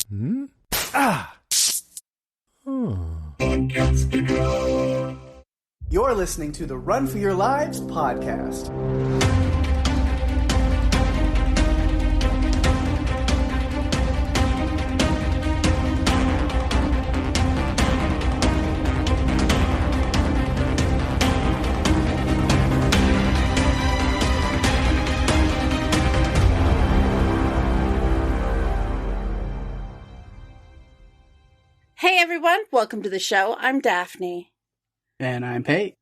Hmm? Ah! You're listening to the Run for Your Lives podcast. Hey everyone, welcome to the show. I'm Daphne. And I'm Pate.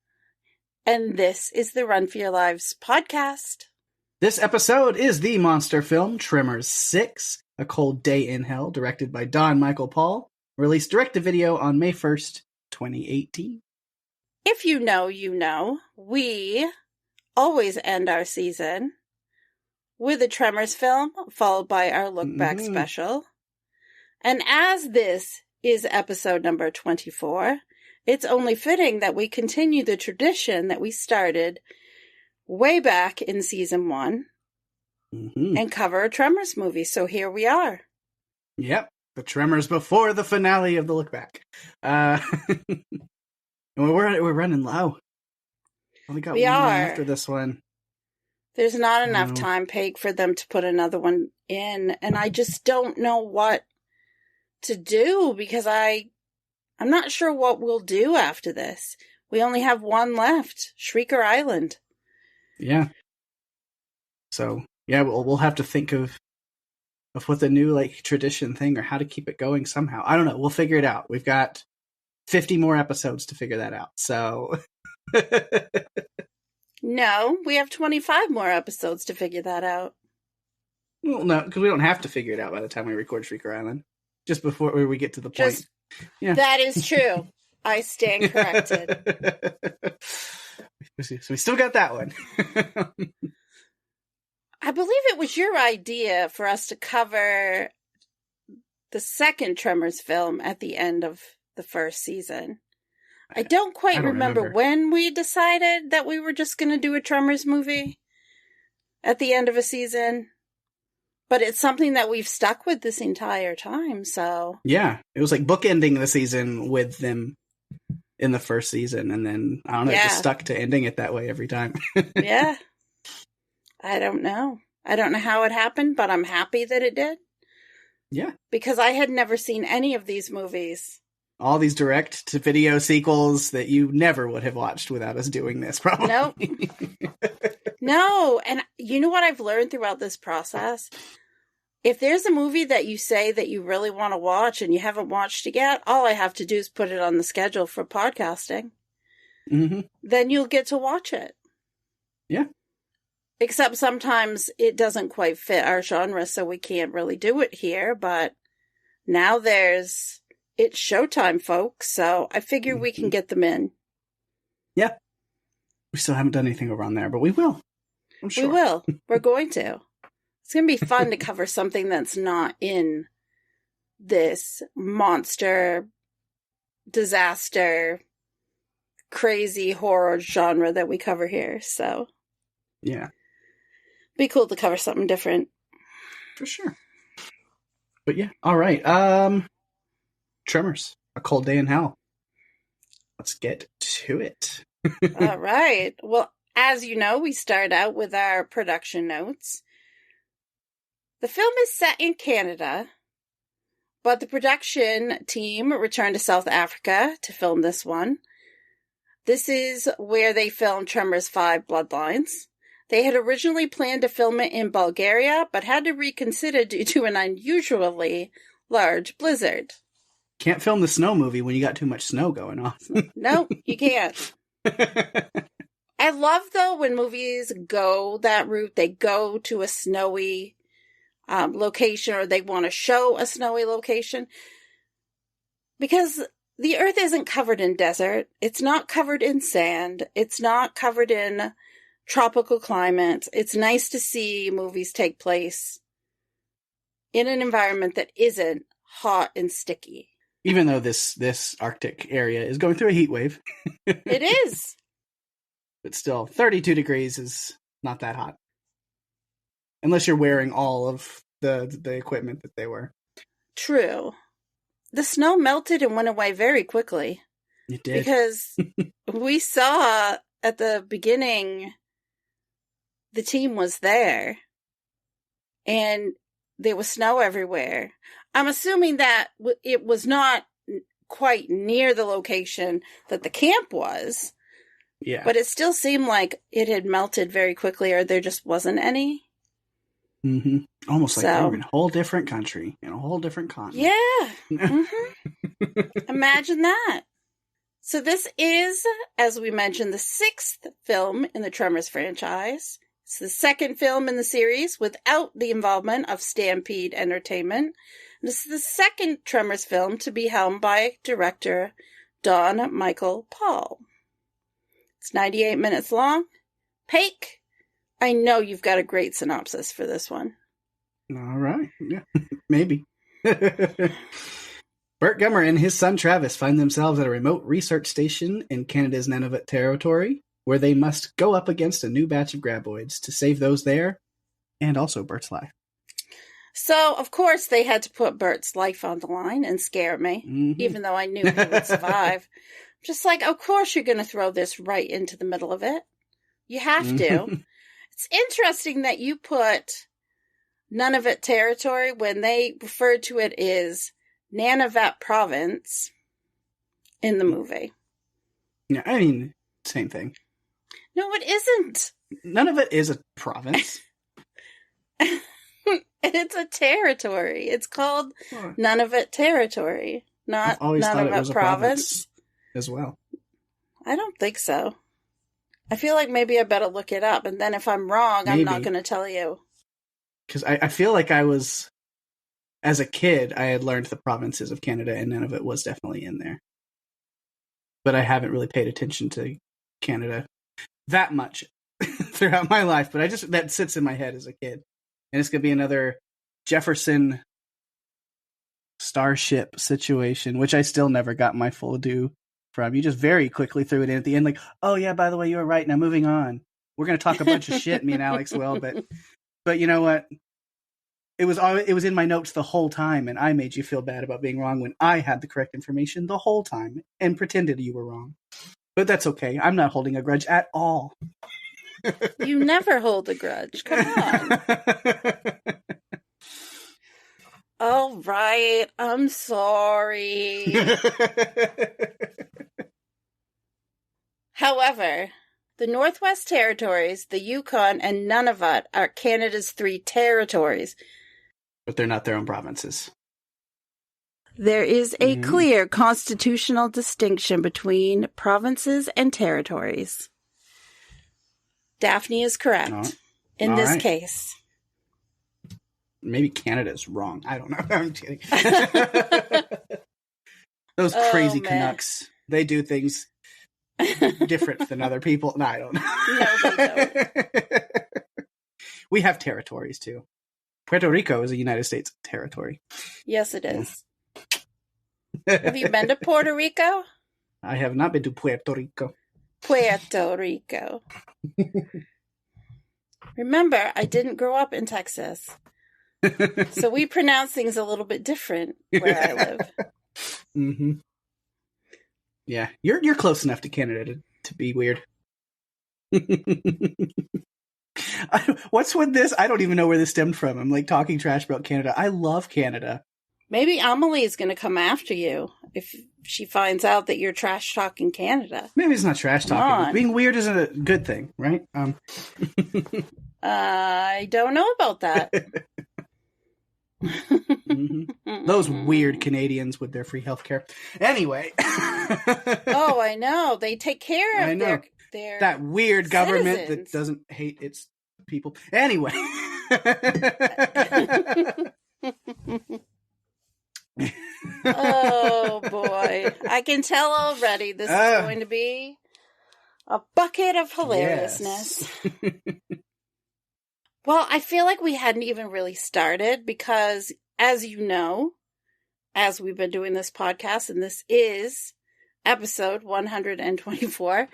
And this is the Run for Your Lives podcast. This episode is the monster film Tremors A Cold Day in Hell, directed by Don Michael Paul, released direct-to-video on May 1st, 2018. If you know, you know. We always end our season with a Tremors film, followed by our Look Back special. And as this is episode number 24, it's only fitting that we continue the tradition that we started way back in season 1 and cover a Tremors movie. So here we are. Yep, the Tremors before the finale of the Look Back. We're running low. Only got one more after this one. There's not enough time, Pake, for them to put another one in, and I just don't know what to do because I'm not sure what we'll do after this. We only have one left, Shrieker Island. Yeah. So yeah, we'll have to think of what the new tradition thing or how to keep it going somehow. I don't know. We'll figure it out. We've got 50 more episodes to figure that out. So no, we have 25 more episodes to figure that out. Well, no, because we don't have to figure it out by the time we record Shrieker Island. Just before we get to the point. Yeah. That is true. I stand corrected. So we still got that one. I believe it was your idea for us to cover the second Tremors film at the end of the first season. I don't quite remember when we decided that we were just going to do a Tremors movie at the end of a season. But it's something that we've stuck with this entire time, so... Yeah, it was like bookending the season with them in the first season, and then, I don't know, just stuck to ending it that way every time. Yeah. I don't know. I don't know how it happened, but I'm happy that it did. Yeah. Because I had never seen any of these movies. All these direct-to-video sequels that you never would have watched without us doing this, probably. Nope. No, and you know what I've learned throughout this process? If there's a movie that you say that you really want to watch and you haven't watched it yet, all I have to do is put it on the schedule for podcasting. Mm-hmm. Then you'll get to watch it. Yeah. Except sometimes it doesn't quite fit our genre, so we can't really do it here, but now it's showtime, folks, so I figure we can get them in. Yeah. We still haven't done anything over on there, but we will. I'm sure. We will. We're going to. It's going to be fun to cover something that's not in this monster, disaster, crazy horror genre that we cover here, so. Yeah. Be cool to cover something different. For sure. But yeah, all right. Tremors, A Cold Day in Hell. Let's get to it. All right. Well, as you know, we start out with our production notes. The film is set in Canada, but the production team returned to South Africa to film this one. This is where they filmed Tremors 5 Bloodlines. They had originally planned to film it in Bulgaria, but had to reconsider due to an unusually large blizzard. Can't film the snow movie when you got too much snow going on. Nope, you can't. I love, though, when movies go that route. They go to a snowy location, or they want to show a snowy location. Because the Earth isn't covered in desert. It's not covered in sand. It's not covered in tropical climates. It's nice to see movies take place in an environment that isn't hot and sticky. Even though this Arctic area is going through a heat wave. It is. But still, 32 degrees is not that hot. Unless you're wearing all of the equipment that they wear. true. The snow melted and went away very quickly. It did. Because we saw at the beginning the team was there and there was snow everywhere. I'm assuming that it was not quite near the location that the camp was. Yeah. But it still seemed like it had melted very quickly, or there just wasn't any. Mm-hmm. Almost like we're in a whole different country, in a whole different continent. Yeah. Mm-hmm. Imagine that. So this is, as we mentioned, the 6th film in the Tremors franchise. It's the 2nd film in the series without the involvement of Stampede Entertainment. This is the 2nd Tremors film to be helmed by director Don Michael Paul. It's 98 minutes long. Pake, I know you've got a great synopsis for this one. All right. Yeah, maybe. Burt Gummer and his son Travis find themselves at a remote research station in Canada's Nunavut territory, where they must go up against a new batch of graboids to save those there, and also Burt's life. So, of course, they had to put Burt's life on the line and scare me, even though I knew he would survive. Just like, of course you're going to throw this right into the middle of it. You have to. It's interesting that you put Nunavut territory when they referred to it as Nunavut province in the movie. Yeah, I mean, same thing. No, it isn't. Nunavut is a province. It's a territory. It's called Nunavut territory, not Nunavut province as well. I don't think so. I feel like maybe I better look it up, and then if I'm wrong, I'm not going to tell you. Because I feel like I was, as a kid, I had learned the provinces of Canada, and Nunavut was definitely in there. But I haven't really paid attention to Canada that much throughout my life. But that sits in my head as a kid. And it's going to be another Jefferson Starship situation, which I still never got my full due from. You just very quickly threw it in at the end, like, oh yeah, by the way, you were right. Now moving on. We're going to talk a bunch of shit, me and Alex will, but you know what? It was in my notes the whole time, and I made you feel bad about being wrong when I had the correct information the whole time and pretended you were wrong. But that's okay. I'm not holding a grudge at all. You never hold a grudge. Come on. All right. I'm sorry. However, the Northwest Territories, the Yukon, and Nunavut are Canada's 3 territories. But they're not their own provinces. There is a clear constitutional distinction between provinces and territories. Daphne is correct in this case. Maybe Canada's wrong. I don't know. I'm kidding. Those crazy Canucks. They do things different than other people. No, I don't know. No, they don't. We have territories, too. Puerto Rico is a United States territory. Yes, it is. Have you been to Puerto Rico? I have not been to Puerto Rico. Puerto Rico. Remember, I didn't grow up in Texas. So we pronounce things a little bit different where I live. Mm-hmm. Yeah, you're close enough to Canada to be weird. What's with this? I don't even know where this stemmed from. I'm like talking trash about Canada. I love Canada. Maybe Amelie is going to come after you if she finds out that you're trash talking Canada. Maybe it's not trash talking. Being weird isn't a good thing, right? I don't know about that. Mm-hmm. Those weird Canadians with their free healthcare. Anyway. Oh, I know. They take care of their that weird government citizens. that doesn't hate its people. Anyway. Oh boy. I can tell already this is going to be a bucket of hilariousness. Yes. Well, I feel like we hadn't even really started because, as you know, as we've been doing this podcast, and this is episode 124,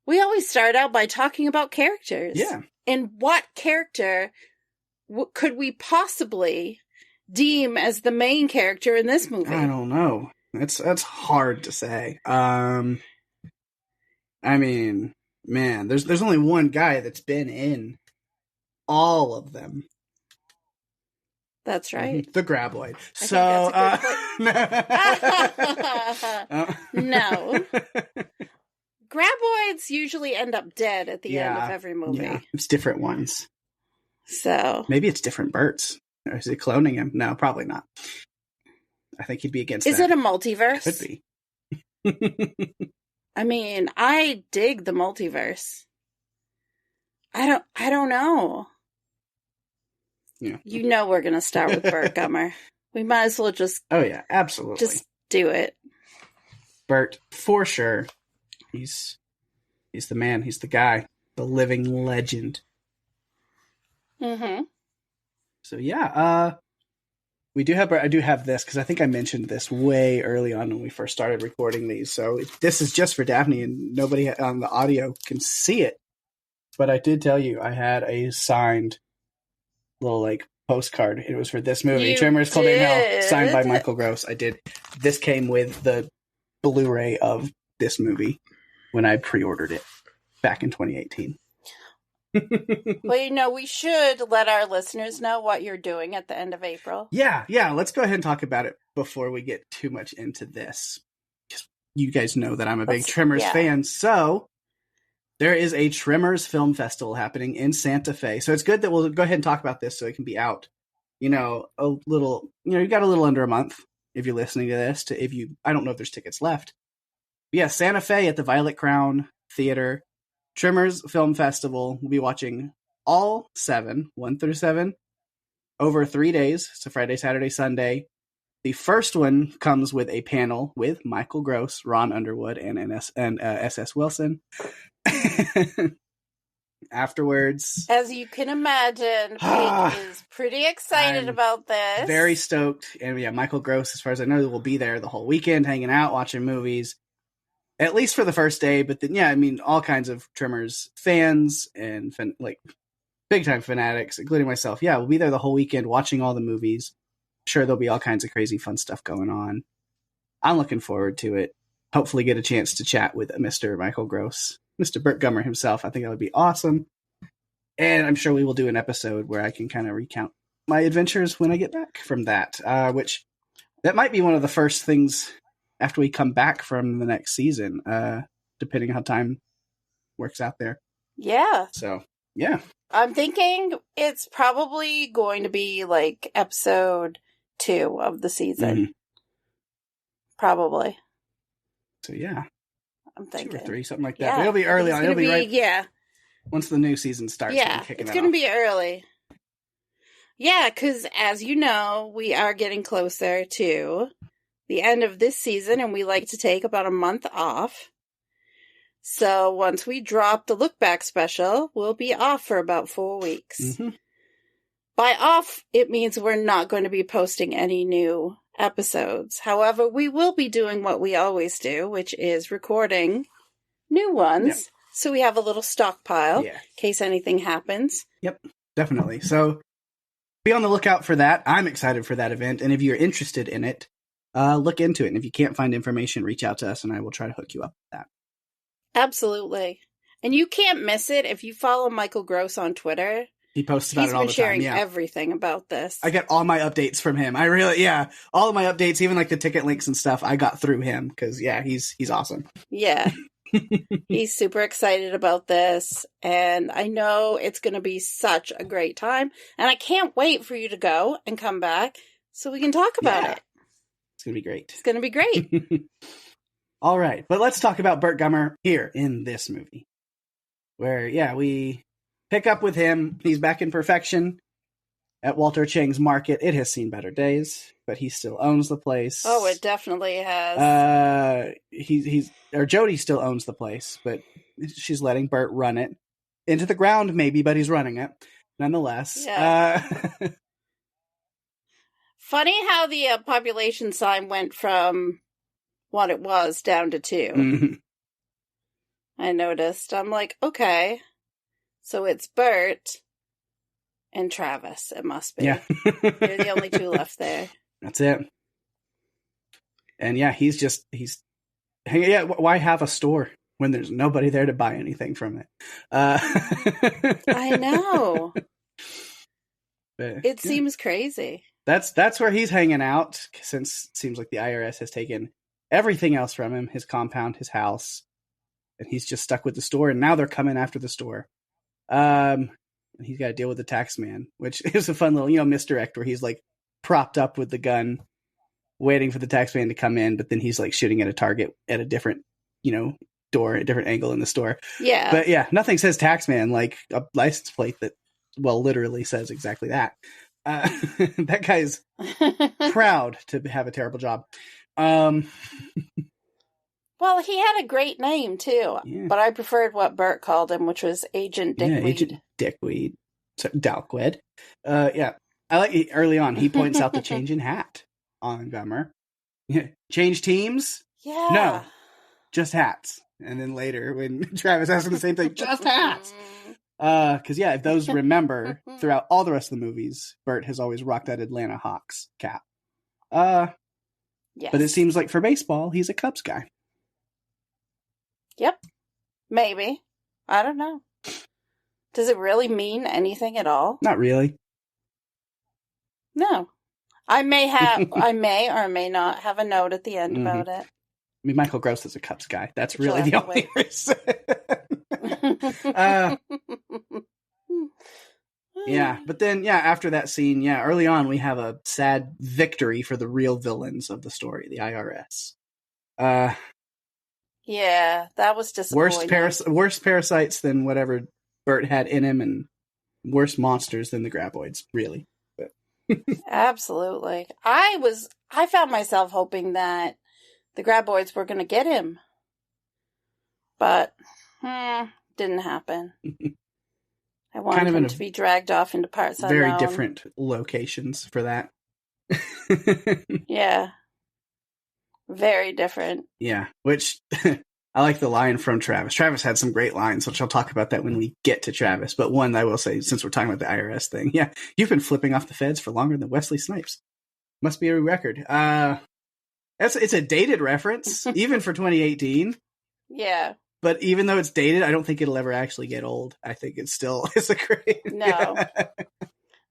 we always start out by talking about characters. Yeah. And what character could we possibly deem as the main character in this movie? I don't know. That's hard to say. I mean, man, there's only one guy that's been in all of them. That's right. The Graboid. No. Graboids usually end up dead at the end of every movie. Yeah, it's different ones. So maybe it's different Berts. Or is it cloning him? No, probably not. I think he'd be against Is that. it a multiverse? Could be. I mean, I dig the multiverse. I don't know. Yeah. You know we're going to start with Burt Gummer. We might as well just... Oh, yeah, absolutely. Just do it. Burt, for sure. He's the man. He's the guy. The living legend. Mm-hmm. So, yeah. I do have this, because I think I mentioned this way early on when we first started recording these. So, this is just for Daphne, and nobody on the audio can see it. But I did tell you I had a signed little postcard. It was for this movie, Tremors Cold in Hell, signed by Michael Gross. I did. This came with the Blu-ray of this movie when I pre-ordered it back in 2018. Well, we should let our listeners know what you're doing at the end of April. Yeah. Let's go ahead and talk about it before we get too much into this. You guys know that I'm a big Tremors fan, so there is a Tremors Film Festival happening in Santa Fe. So it's good that we'll go ahead and talk about this so it can be out, you've got a little under a month if you're listening to this. I don't know if there's tickets left. But yeah, Santa Fe at the Violet Crown Theater, Tremors Film Festival. We'll be watching all 7, 1 through 7, over 3 days. So Friday, Saturday, Sunday. The first one comes with a panel with Michael Gross, Ron Underwood, and S.S. Wilson. Afterwards, as you can imagine, Pake is pretty excited about this. Very stoked. And yeah, Michael Gross, as far as I know, will be there the whole weekend, hanging out, watching movies, at least for the first day. But then, all kinds of Tremors fans and big time fanatics, including myself. Yeah, we'll be there the whole weekend watching all the movies. Sure, there'll be all kinds of crazy fun stuff going on. I'm looking forward to it. Hopefully get a chance to chat with Mr. Michael Gross, Mr. Burt Gummer himself. I think that would be awesome. And I'm sure we will do an episode where I can kind of recount my adventures when I get back from that, which that might be one of the first things after we come back from the next season, depending on how time works out there. Yeah. So, yeah. I'm thinking it's probably going to be episode 2 of the season. Mm-hmm. Probably. So, yeah. I'm thinking 2 or 3, something like that. Yeah, it'll be early on. It'll be right. Yeah. Once the new season starts. Yeah, it's going to be early. Yeah, because as you know, we are getting closer to the end of this season, and we like to take about a month off. So once we drop the Look Back special, we'll be off for about 4 weeks. Mm-hmm. By off, it means we're not going to be posting any new episodes. However, we will be doing what we always do, which is recording new ones. Yep. So we have a little stockpile in case anything happens. Yep, definitely. So be on the lookout for that. I'm excited for that event. And if you're interested in it, look into it. And if you can't find information, reach out to us and I will try to hook you up with that. Absolutely. And you can't miss it if you follow Michael Gross on Twitter. He posts about it all the time. He's been sharing everything about this. I get all my updates from him. All of my updates, even the ticket links and stuff, I got through him because, he's awesome. Yeah. He's super excited about this, and I know it's going to be such a great time, and I can't wait for you to go and come back so we can talk about it. It's going to be great. It's going to be great. All right, but let's talk about Burt Gummer here in this movie, where, we pick up with him. He's back in perfection at Walter Chang's market. It has seen better days, but he still owns the place. Oh, it definitely has. Jody still owns the place, but she's letting Burt run it into the ground, maybe, but he's running it nonetheless. Yeah. Funny how the population sign went from what it was down to 2. Mm-hmm. I noticed. I'm like, okay, so it's Burt and Travis. It must be. Yeah. They're the only two left there. That's it. And yeah, why have a store when there's nobody there to buy anything from it? I know. But, it seems crazy. That's where he's hanging out, since it seems like the IRS has taken everything else from him, his compound, his house, and he's just stuck with the store, and now they're coming after the store. And he's got to deal with the tax man, which is a fun little, misdirect where he's like propped up with the gun, waiting for the tax man to come in, but then he's like shooting at a target at a different, door, a different angle in the store. Yeah. But yeah, nothing says tax man like a license plate that, literally says exactly that. That guy's proud to have a terrible job. Well, he had a great name too, but I preferred what Bert called him, which was Agent Dickweed. Yeah, Agent Dickweed. So, Dalqued. Yeah. I like early on, he points out the change in hat on Gummer. Yeah. Change teams? Yeah. No, just hats. And then later, when Travis asks him the same thing, just hats. Because if those remember, throughout all the rest of the movies, Bert has always rocked that Atlanta Hawks cap. Yes. But it seems like for baseball, he's a Cubs guy. Yep. Maybe. I don't know. Does it really mean anything at all? Not really. No. I may or may not have a note at the end about it. I mean, Michael Gross is a Cubs guy. That's really the only reason. Yeah, but then, after that scene, early on, we have a sad victory for the real villains of the story, the IRS. Yeah, that was disappointing. Worse parasites than whatever Bert had in him, and worse monsters than the graboids, really. But. Absolutely. I found myself hoping that the graboids were going to get him. But, didn't happen. I wanted him to be dragged off into parts unknown. Very different locations for that. Yeah. Very different. Yeah, which I like the line from Travis. Travis had some great lines, which I'll talk about that when we get to Travis. But one I will say, since we're talking about the IRS thing, you've been flipping off the feds for longer than Wesley Snipes. Must be a record. It's a dated reference, even for 2018. Yeah. But even though it's dated, I don't think it'll ever actually get old. I think it's a great. No.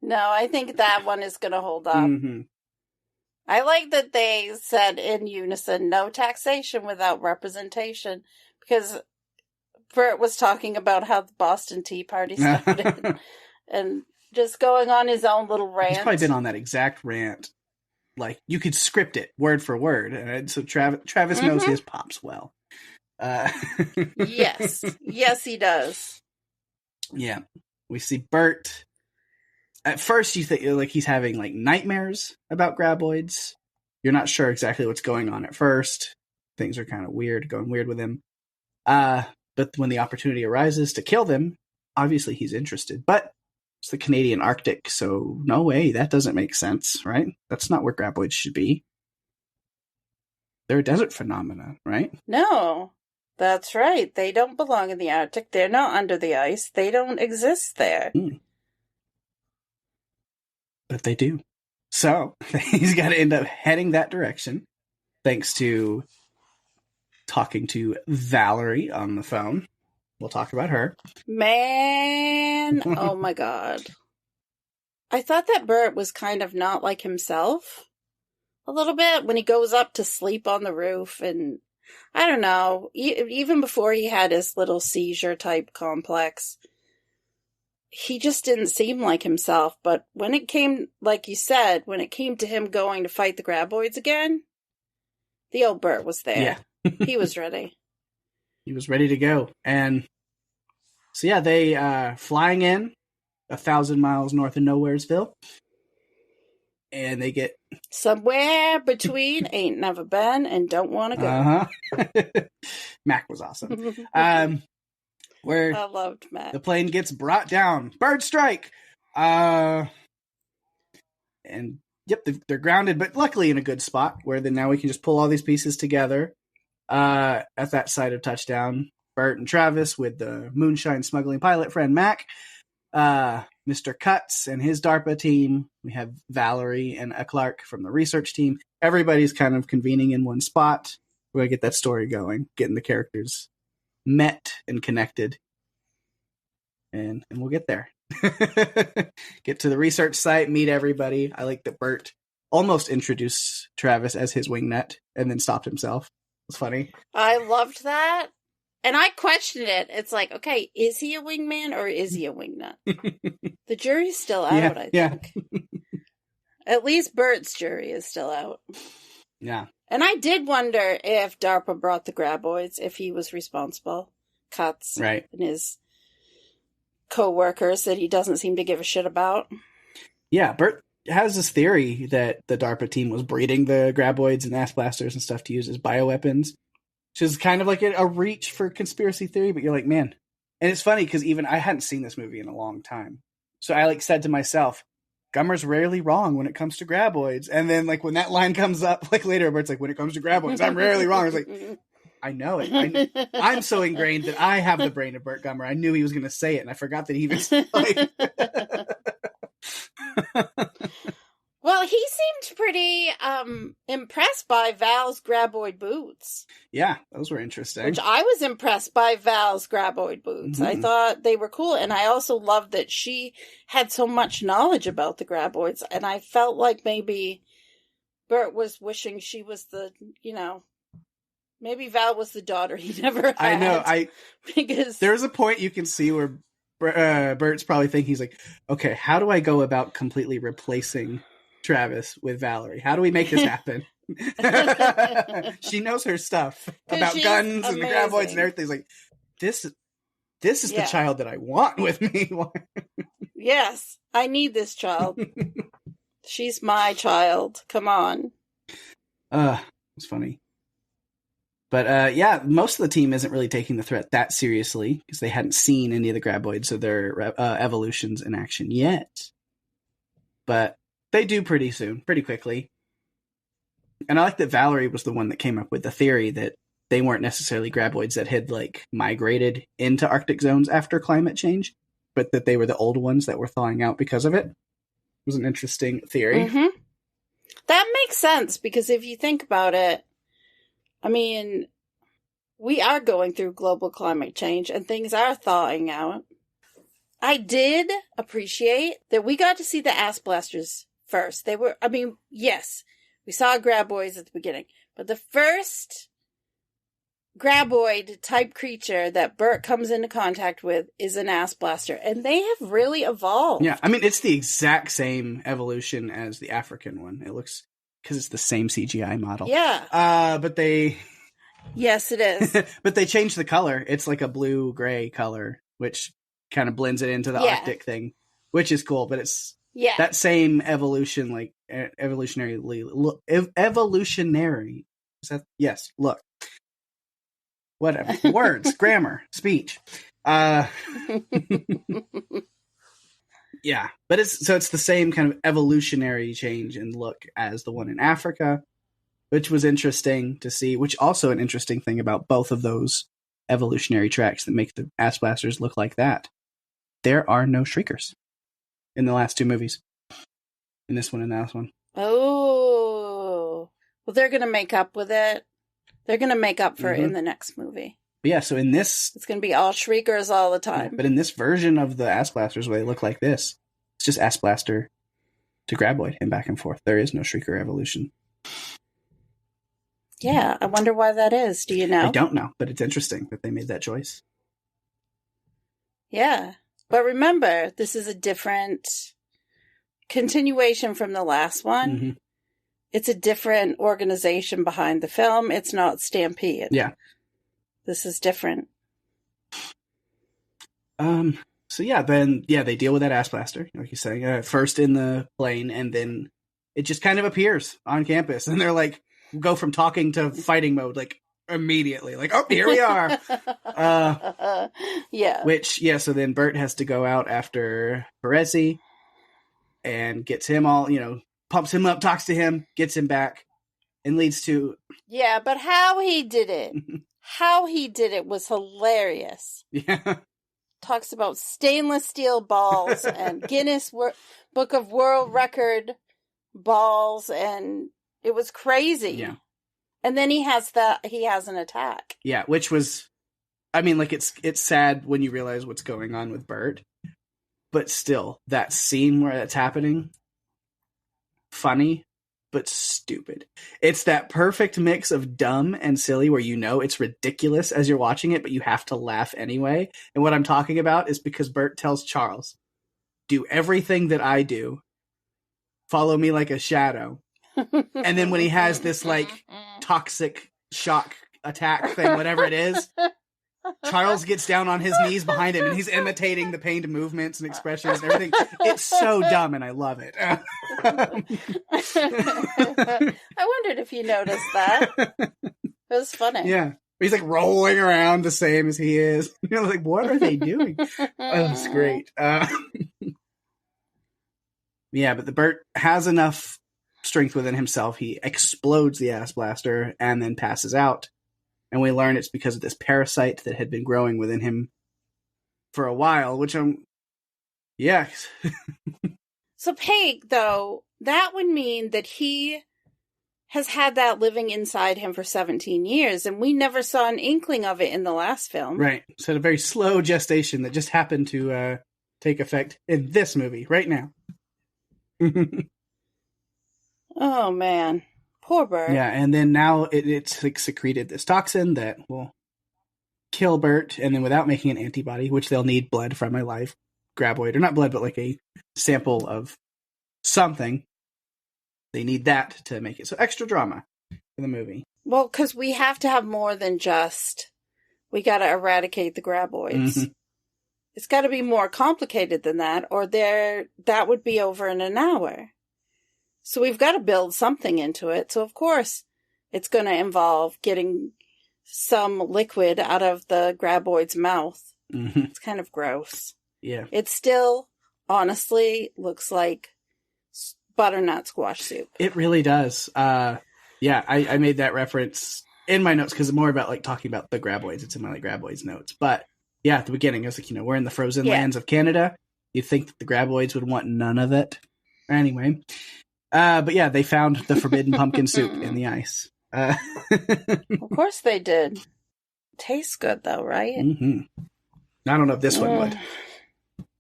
No, I think that one is going to hold up. Mm-hmm. I like that they said in unison, no taxation without representation, because Bert was talking about how the Boston Tea Party started and just going on his own little rant. He's probably been on that exact rant. Like, you could script it word for word. And so Travis knows his pops well. Yes. Yes, he does. Yeah. We see Bert. At first, you think like he's having like nightmares about graboids. You're not sure exactly what's going on at first. Things are kind of going weird with him. But when the opportunity arises to kill them, obviously he's interested. But it's the Canadian Arctic, so no way. That doesn't make sense, right? That's not where graboids should be. They're a desert phenomena, right? No. That's right. They don't belong in the Arctic. They're not under the ice. They don't exist there. But they do. So he's got to end up heading that direction, thanks to talking to Valerie on the phone. We'll talk about her. Man, oh my God. I thought that Bert was kind of not like himself a little bit when he goes up to sleep on the roof, and I don't know, even before he had his little seizure type complex, he just didn't seem like himself. But when it came, like you said, when it came to him going to fight the graboids again, the old Bert was there. Yeah. He was ready. He was ready to go. And so, they flying in 1,000 miles north of Nowheresville. And they get somewhere between ain't never been and don't want to go. Uh-huh. Mac was awesome. Where I loved Mac. The plane gets brought down. Bird strike. And yep, they're grounded, but luckily in a good spot where then now we can just pull all these pieces together. At that side of touchdown, Bert and Travis with the moonshine smuggling pilot friend Mac Mr. Cutts and his DARPA team. We have Valerie and a Clark from the research team. Everybody's kind of convening in one spot. We're going to get that story going, getting the characters met and connected. And we'll get there. Get to the research site, meet everybody. I like that Bert almost introduced Travis as his wingnut and then stopped himself. It's funny. I loved that. And I questioned it. It's like, okay, is he a wingman or is he a wingnut? The jury's still out, I think. At least Bert's jury is still out. Yeah. And I did wonder if DARPA brought the graboids, if he was responsible. Cutts. Right. And his co-workers that he doesn't seem to give a shit about. Yeah, Bert has this theory that the DARPA team was breeding the graboids and ass blasters and stuff to use as bioweapons, which is kind of like a reach for conspiracy theory, but you're like, man. And it's funny because even I hadn't seen this movie in a long time. So I said to myself, Gummer's rarely wrong when it comes to graboids. And then when that line comes up later, Bert's like, when it comes to graboids, I'm rarely wrong. I was like, I know it. I'm so ingrained that I have the brain of Bert Gummer. I knew he was going to say it, and I forgot that he was Well, he seemed pretty impressed by Val's graboid boots. Yeah, those were interesting. Which I was impressed by Val's graboid boots. Mm-hmm. I thought they were cool, and I also loved that she had so much knowledge about the graboids, and I felt like maybe Bert was wishing she was the, maybe Val was the daughter he never had. I know. Because there's a point you can see where Bert's probably thinking, he's like, okay, how do I go about completely replacing Travis with Valerie? How do we make this happen? She knows her stuff about guns and the graboids and everything. It's like, this is the child that I want with me. Yes, I need this child. She's my child. Come on. It's funny. But most of the team isn't really taking the threat that seriously because they hadn't seen any of the graboids or their evolutions in action yet. But they do pretty soon, pretty quickly. And I like that Valerie was the one that came up with the theory that they weren't necessarily graboids that had migrated into Arctic zones after climate change, but that they were the old ones that were thawing out because of it. It was an interesting theory. Mm-hmm. That makes sense because if you think about it, I mean, we are going through global climate change and things are thawing out. I did appreciate that we got to see the ass blasters first. Yes, we saw graboids at the beginning, but the first graboid type creature that Bert comes into contact with is an ass blaster, and they have really evolved. Yeah, it's the exact same evolution as the African one. It looks, because it's the same CGI model. Yeah. But they... Yes, it is. But they changed the color. It's like a blue-gray color, which kind of blends it into the Arctic thing, which is cool. But it's that same evolution, evolutionary. Is that... Yes, look. Whatever. Words, grammar, speech. Yeah, but it's the same kind of evolutionary change in look as the one in Africa, which was interesting to see, which also an interesting thing about both of those evolutionary tracks that make the ass blasters look like that. There are no shriekers in the last two movies. In this one and the last one. Oh. Well, they're going to make up with it. They're going to make up for it in the next movie. But yeah, so in this... It's going to be all shriekers all the time. But in this version of the ass blasters, where they look like this, it's just ass blaster to graboid and back and forth. There is no shrieker evolution. Yeah, I wonder why that is. Do you know? I don't know, but it's interesting that they made that choice. Yeah. But remember, this is a different continuation from the last one. Mm-hmm. It's a different organization behind the film. It's not Stampede. Yeah. This is different. So they deal with that ass blaster, like you're saying, first in the plane, and then it just kind of appears on campus, and they're like, go from talking to fighting mode, immediately, oh, here we are. Yeah. So then Bert has to go out after Perezi and gets him all, pumps him up, talks to him, gets him back, and leads to... Yeah, but how he did it was hilarious. Yeah. talks about stainless steel balls and Guinness Book of World Record balls, and it was crazy. Yeah. And then he has an attack. Yeah, which was, I mean, like, it's sad when you realize what's going on with Bert, but still, that scene where that's happening, funny, but stupid. It's that perfect mix of dumb and silly where you know it's ridiculous as you're watching it, but you have to laugh anyway. And what I'm talking about is because Bert tells Charles, do everything that I do, follow me like a shadow. And then when he has this, like, toxic shock attack thing, whatever it is, Charles gets down on his knees behind him and he's imitating the pained movements and expressions and everything. It's so dumb and I love it. I wondered if you noticed that. It was funny. Yeah. He's like rolling around the same as he is. You're like, what are they doing? Oh, it's great. Yeah, but the Bert has enough strength within himself. He explodes the ass blaster and then passes out. And we learn it's because of this parasite that had been growing within him for a while, which yeah. So Pake, though, that would mean that he has had that living inside him for 17 years, and we never saw an inkling of it in the last film. Right. So a very slow gestation that just happened to take effect in this movie right now. Oh, man. Poor Bert. Yeah, and then now it's like secreted this toxin that will kill Bert, and then without making an antibody, which they'll need blood from a live graboid, or not blood, but like a sample of something. They need that to make it. So extra drama for the movie. Well, because we have to have more than just, we got to eradicate the graboids. Mm-hmm. It's got to be more complicated than that, or that would be over in an hour. So we've got to build something into it. So, of course, it's going to involve getting some liquid out of the graboid's mouth. Mm-hmm. It's kind of gross. Yeah. It still, honestly, looks like butternut squash soup. It really does. Yeah, I made that reference in my notes because it's more about like talking about the graboids. It's in my like graboids notes. But yeah, at the beginning, I was like, we're in the frozen lands of Canada. You'd think that the graboids would want none of it. Anyway. But yeah, they found the forbidden pumpkin soup in the ice. Of course they did. Tastes good though, right? Mm-hmm. I don't know if this one would.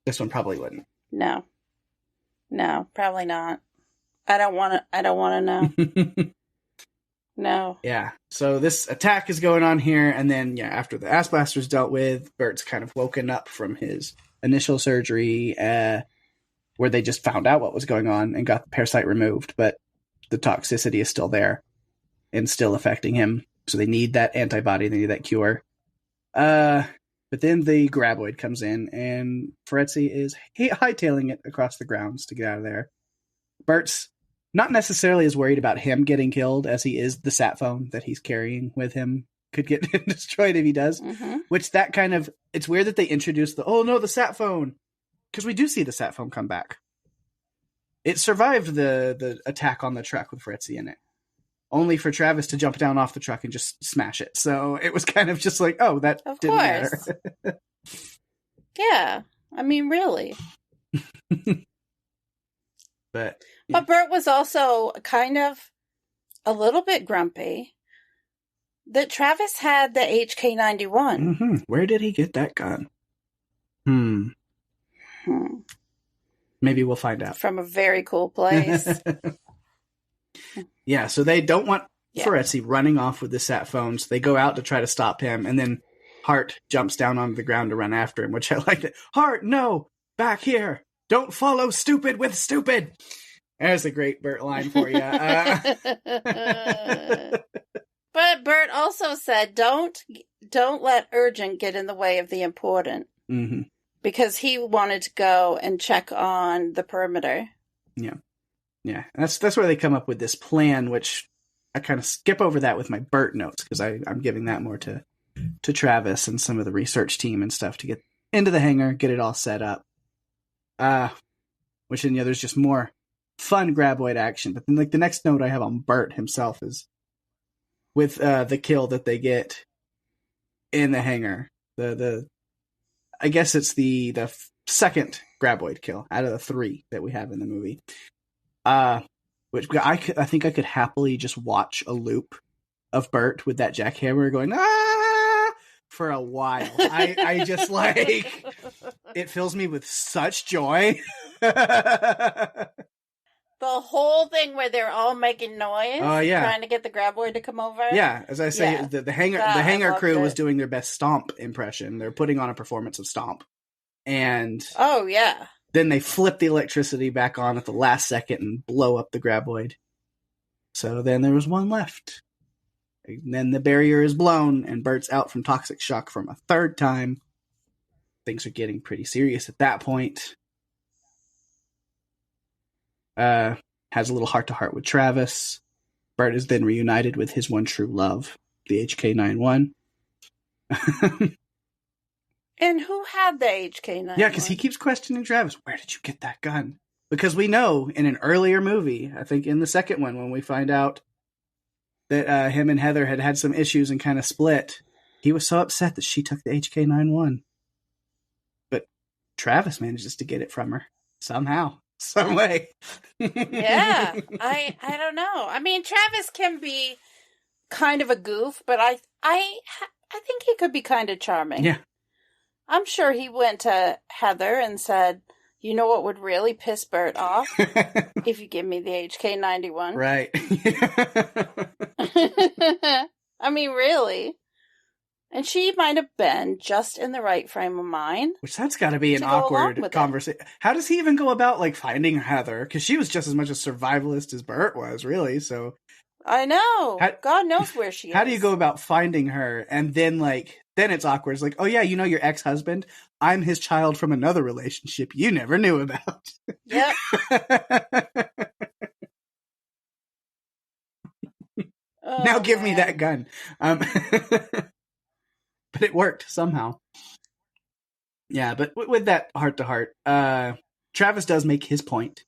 This one probably wouldn't. No, probably not. I don't want to know. No. Yeah. So this attack is going on here, and then after the ass blaster's dealt with, Bert's kind of woken up from his initial surgery, where they just found out what was going on and got the parasite removed, but the toxicity is still there and still affecting him. So they need that antibody, they need that cure. But then the graboid comes in, and Feretzi is hightailing it across the grounds to get out of there. Bert's not necessarily as worried about him getting killed as he is the sat phone that he's carrying with him could get destroyed if he does. Mm-hmm. Which that kind of, it's weird that they introduced the sat phone. Because we do see the sat phone come back. It survived the attack on the truck with Feretzi in it. Only for Travis to jump down off the truck and just smash it. So it was kind of just like, that of didn't course. matter. Yeah. I mean, really. But Bert was also kind of a little bit grumpy that Travis had the HK-91. Mm-hmm. Where did he get that gun? Maybe we'll find out. From a very cool place. Yeah, so they don't want Feretzi running off with the sat phones. They go out to try to stop him, and then Hart jumps down onto the ground to run after him, which I like. Hart, no! Back here! Don't follow stupid with stupid! There's a great Bert line for you. But Bert also said, don't let urgent get in the way of the important. Mm-hmm. Because he wanted to go and check on the perimeter. Yeah. Yeah. That's where they come up with this plan, which I kind of skip over that with my Bert notes because I'm giving that more to Travis and some of the research team and stuff to get into the hangar, get it all set up. Which then, there's just more fun graboid action. But then like the next note I have on Bert himself is with the kill that they get in the hangar. I guess it's the second graboid kill out of the 3 that we have in the movie. Which I think I could happily just watch a loop of Bert with that jackhammer going for a while. I just like it fills me with such joy. The whole thing where they're all making noise, trying to get the graboid to come over. Yeah, as I say, the hangar crew was doing their best Stomp impression. They're putting on a performance of Stomp, and then they flip the electricity back on at the last second and blow up the graboid. So then there was one left. And then the barrier is blown, and Bert's out from toxic shock from a 3rd time. Things are getting pretty serious at that point. Has a little heart-to-heart with Travis. Bert is then reunited with his one true love, the HK-91. And who had the HK-91? Yeah, because he keeps questioning Travis. Where did you get that gun? Because we know in an earlier movie, I think in the second one, when we find out that him and Heather had some issues and kind of split, he was so upset that she took the HK-91. But Travis manages to get it from her somehow. Some way. Yeah, I don't know. I mean, Travis can be kind of a goof, but I think he could be kind of charming. Yeah. I'm sure he went to Heather and said, "You know what would really piss Bert off? If you give me the HK-91." Right. I mean, really. And she might have been just in the right frame of mind. Which that's got to be an awkward conversation. How does he even go about like finding Heather? Because she was just as much a survivalist as Bert was, really. So I know. God knows where she is. How do you go about finding her? And then then it's awkward. It's like, oh yeah, you know your ex-husband? I'm his child from another relationship you never knew about. Yep. Now give me that gun. But it worked somehow. Yeah, but with that heart-to-heart, Travis does make his point.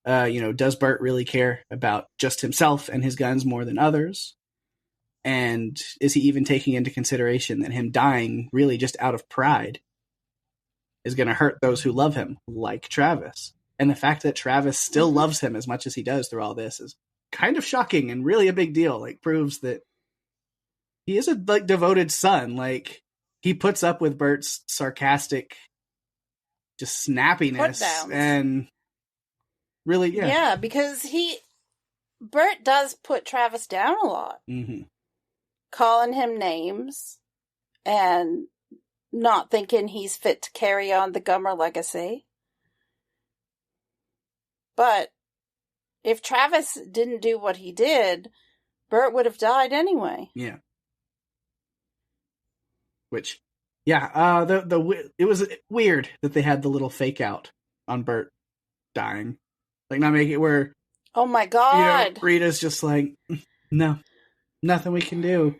Does Bert really care about just himself and his guns more than others? And is he even taking into consideration that him dying really just out of pride is going to hurt those who love him, like Travis? And the fact that Travis still loves him as much as he does through all this is kind of shocking and really a big deal. Like, proves that he is a devoted son. Like, he puts up with Bert's sarcastic just snappiness and really, yeah, because Bert does put Travis down a lot, calling him names and not thinking he's fit to carry on the Gummer legacy. But if Travis didn't do what he did, Bert would have died anyway. Yeah. Which, it was weird that they had the little fake out on Bert dying. Like, not make it where, oh my God, Rita's just like, no, nothing we can do.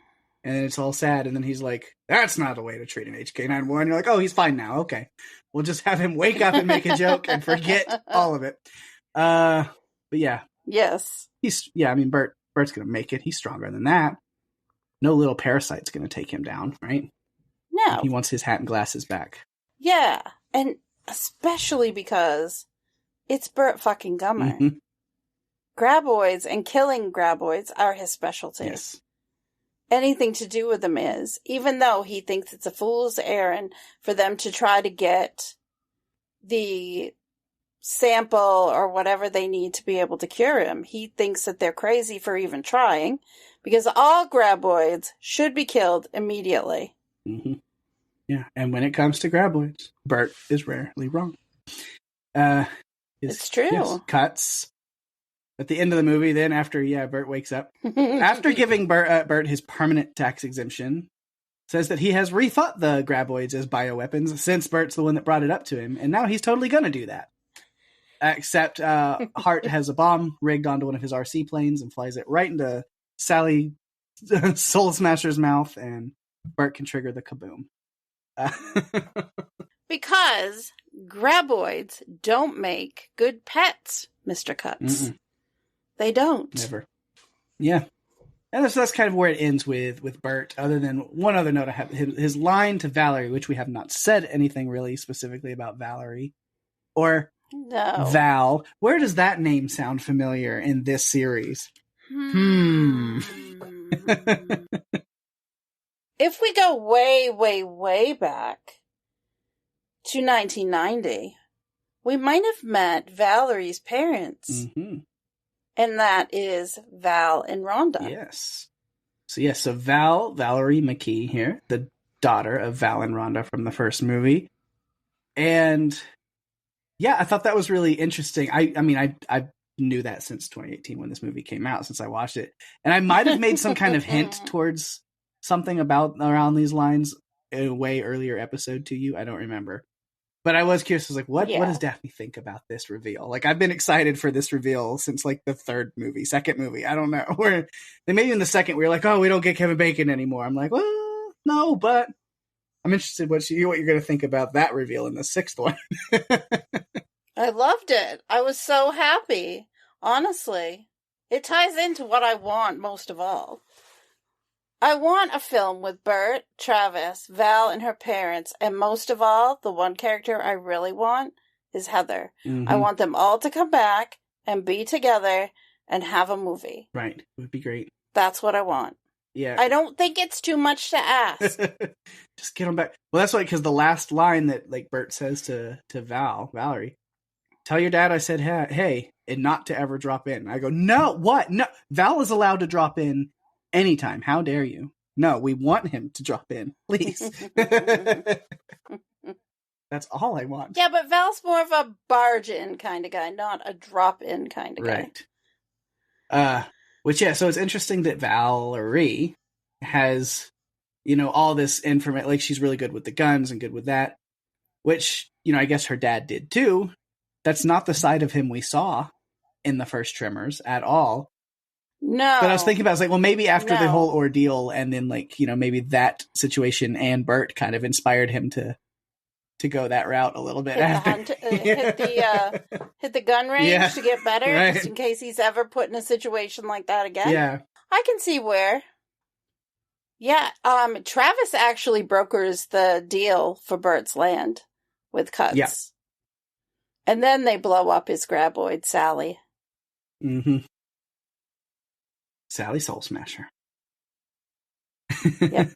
And it's all sad. And then he's like, that's not a way to treat an HK-91. You're like, oh, he's fine now. Okay. We'll just have him wake up and make a joke and forget all of it. But yeah. Yes. Bert's going to make it. He's stronger than that. No little parasite's going to take him down, right? No. He wants his hat and glasses back. Yeah. And especially because it's Bert fucking Gummer. Mm-hmm. Graboids and killing graboids are his specialty. Yes. Anything to do with them is, even though he thinks it's a fool's errand for them to try to get the sample or whatever they need to be able to cure him. He thinks that they're crazy for even trying, because all graboids should be killed immediately. Mm-hmm. Yeah, and when it comes to graboids, Bert is rarely wrong. It's true. Yes, cuts at the end of the movie. Then after Bert wakes up after giving Bert his permanent tax exemption, says that he has rethought the graboids as bioweapons since Bert's the one that brought it up to him, and now he's totally going to do that. Except Hart has a bomb rigged onto one of his RC planes and flies it right into Sally Soul Smasher's mouth, and Bert can trigger the kaboom. Because graboids don't make good pets, Mr. Cuts. Mm-mm. They don't. Never. Yeah. And that's kind of where it ends with Bert, other than one other note I have. His line to Valerie, which we have not said anything really specifically about Valerie. Or No. Val. Where does that name sound familiar in this series? If we go way, way, way back to 1990, we might have met Valerie's parents. Mm-hmm. And that is Val and Rhonda. Yes. So Valerie McKee here, the daughter of Val and Rhonda from the first movie. And yeah, I thought that was really interesting. I knew that since 2018 when this movie came out, since I watched it. And I might have made some kind of hint towards something about around these lines in a way earlier episode to you. I don't remember. But I was curious. I was like, what does Daphne think about this reveal? Like, I've been excited for this reveal since like the second movie. I don't know. Where they maybe in the second we were like, oh, we don't get Kevin Bacon anymore. I'm like, well, no, but I'm interested what you're going to think about that reveal in the sixth one. I loved it. I was so happy. Honestly, it ties into what I want most of all. I want a film with Bert, Travis, Val, and her parents, and most of all, the one character I really want is Heather. Mm-hmm. I want them all to come back and be together and have a movie. Right. It would be great. That's what I want. Yeah. I don't think it's too much to ask. Just get them back. Well, that's because the last line that like Bert says to Valerie, tell your dad I said hey, and not to ever drop in. I go, no, what? No, Val is allowed to drop in anytime. How dare you? No, we want him to drop in, please. That's all I want. Yeah, but Val's more of a barge-in kind of guy, not a drop-in kind of guy. Right. So it's interesting that Valerie has, all this information. Like, she's really good with the guns and good with that, which, I guess her dad did too. That's not the side of him we saw in the first Tremors at all. No. But I was thinking about, well, maybe after the whole ordeal and then maybe that situation and Bert kind of inspired him to go that route a little bit hit the gun range to get better, right. Just in case he's ever put in a situation like that again. Yeah. I can see where. Yeah. Travis actually brokers the deal for Bert's land with Cuts. Yeah. And then they blow up his graboid, Sally. Mm-hmm. Sally Soul Smasher. Yep.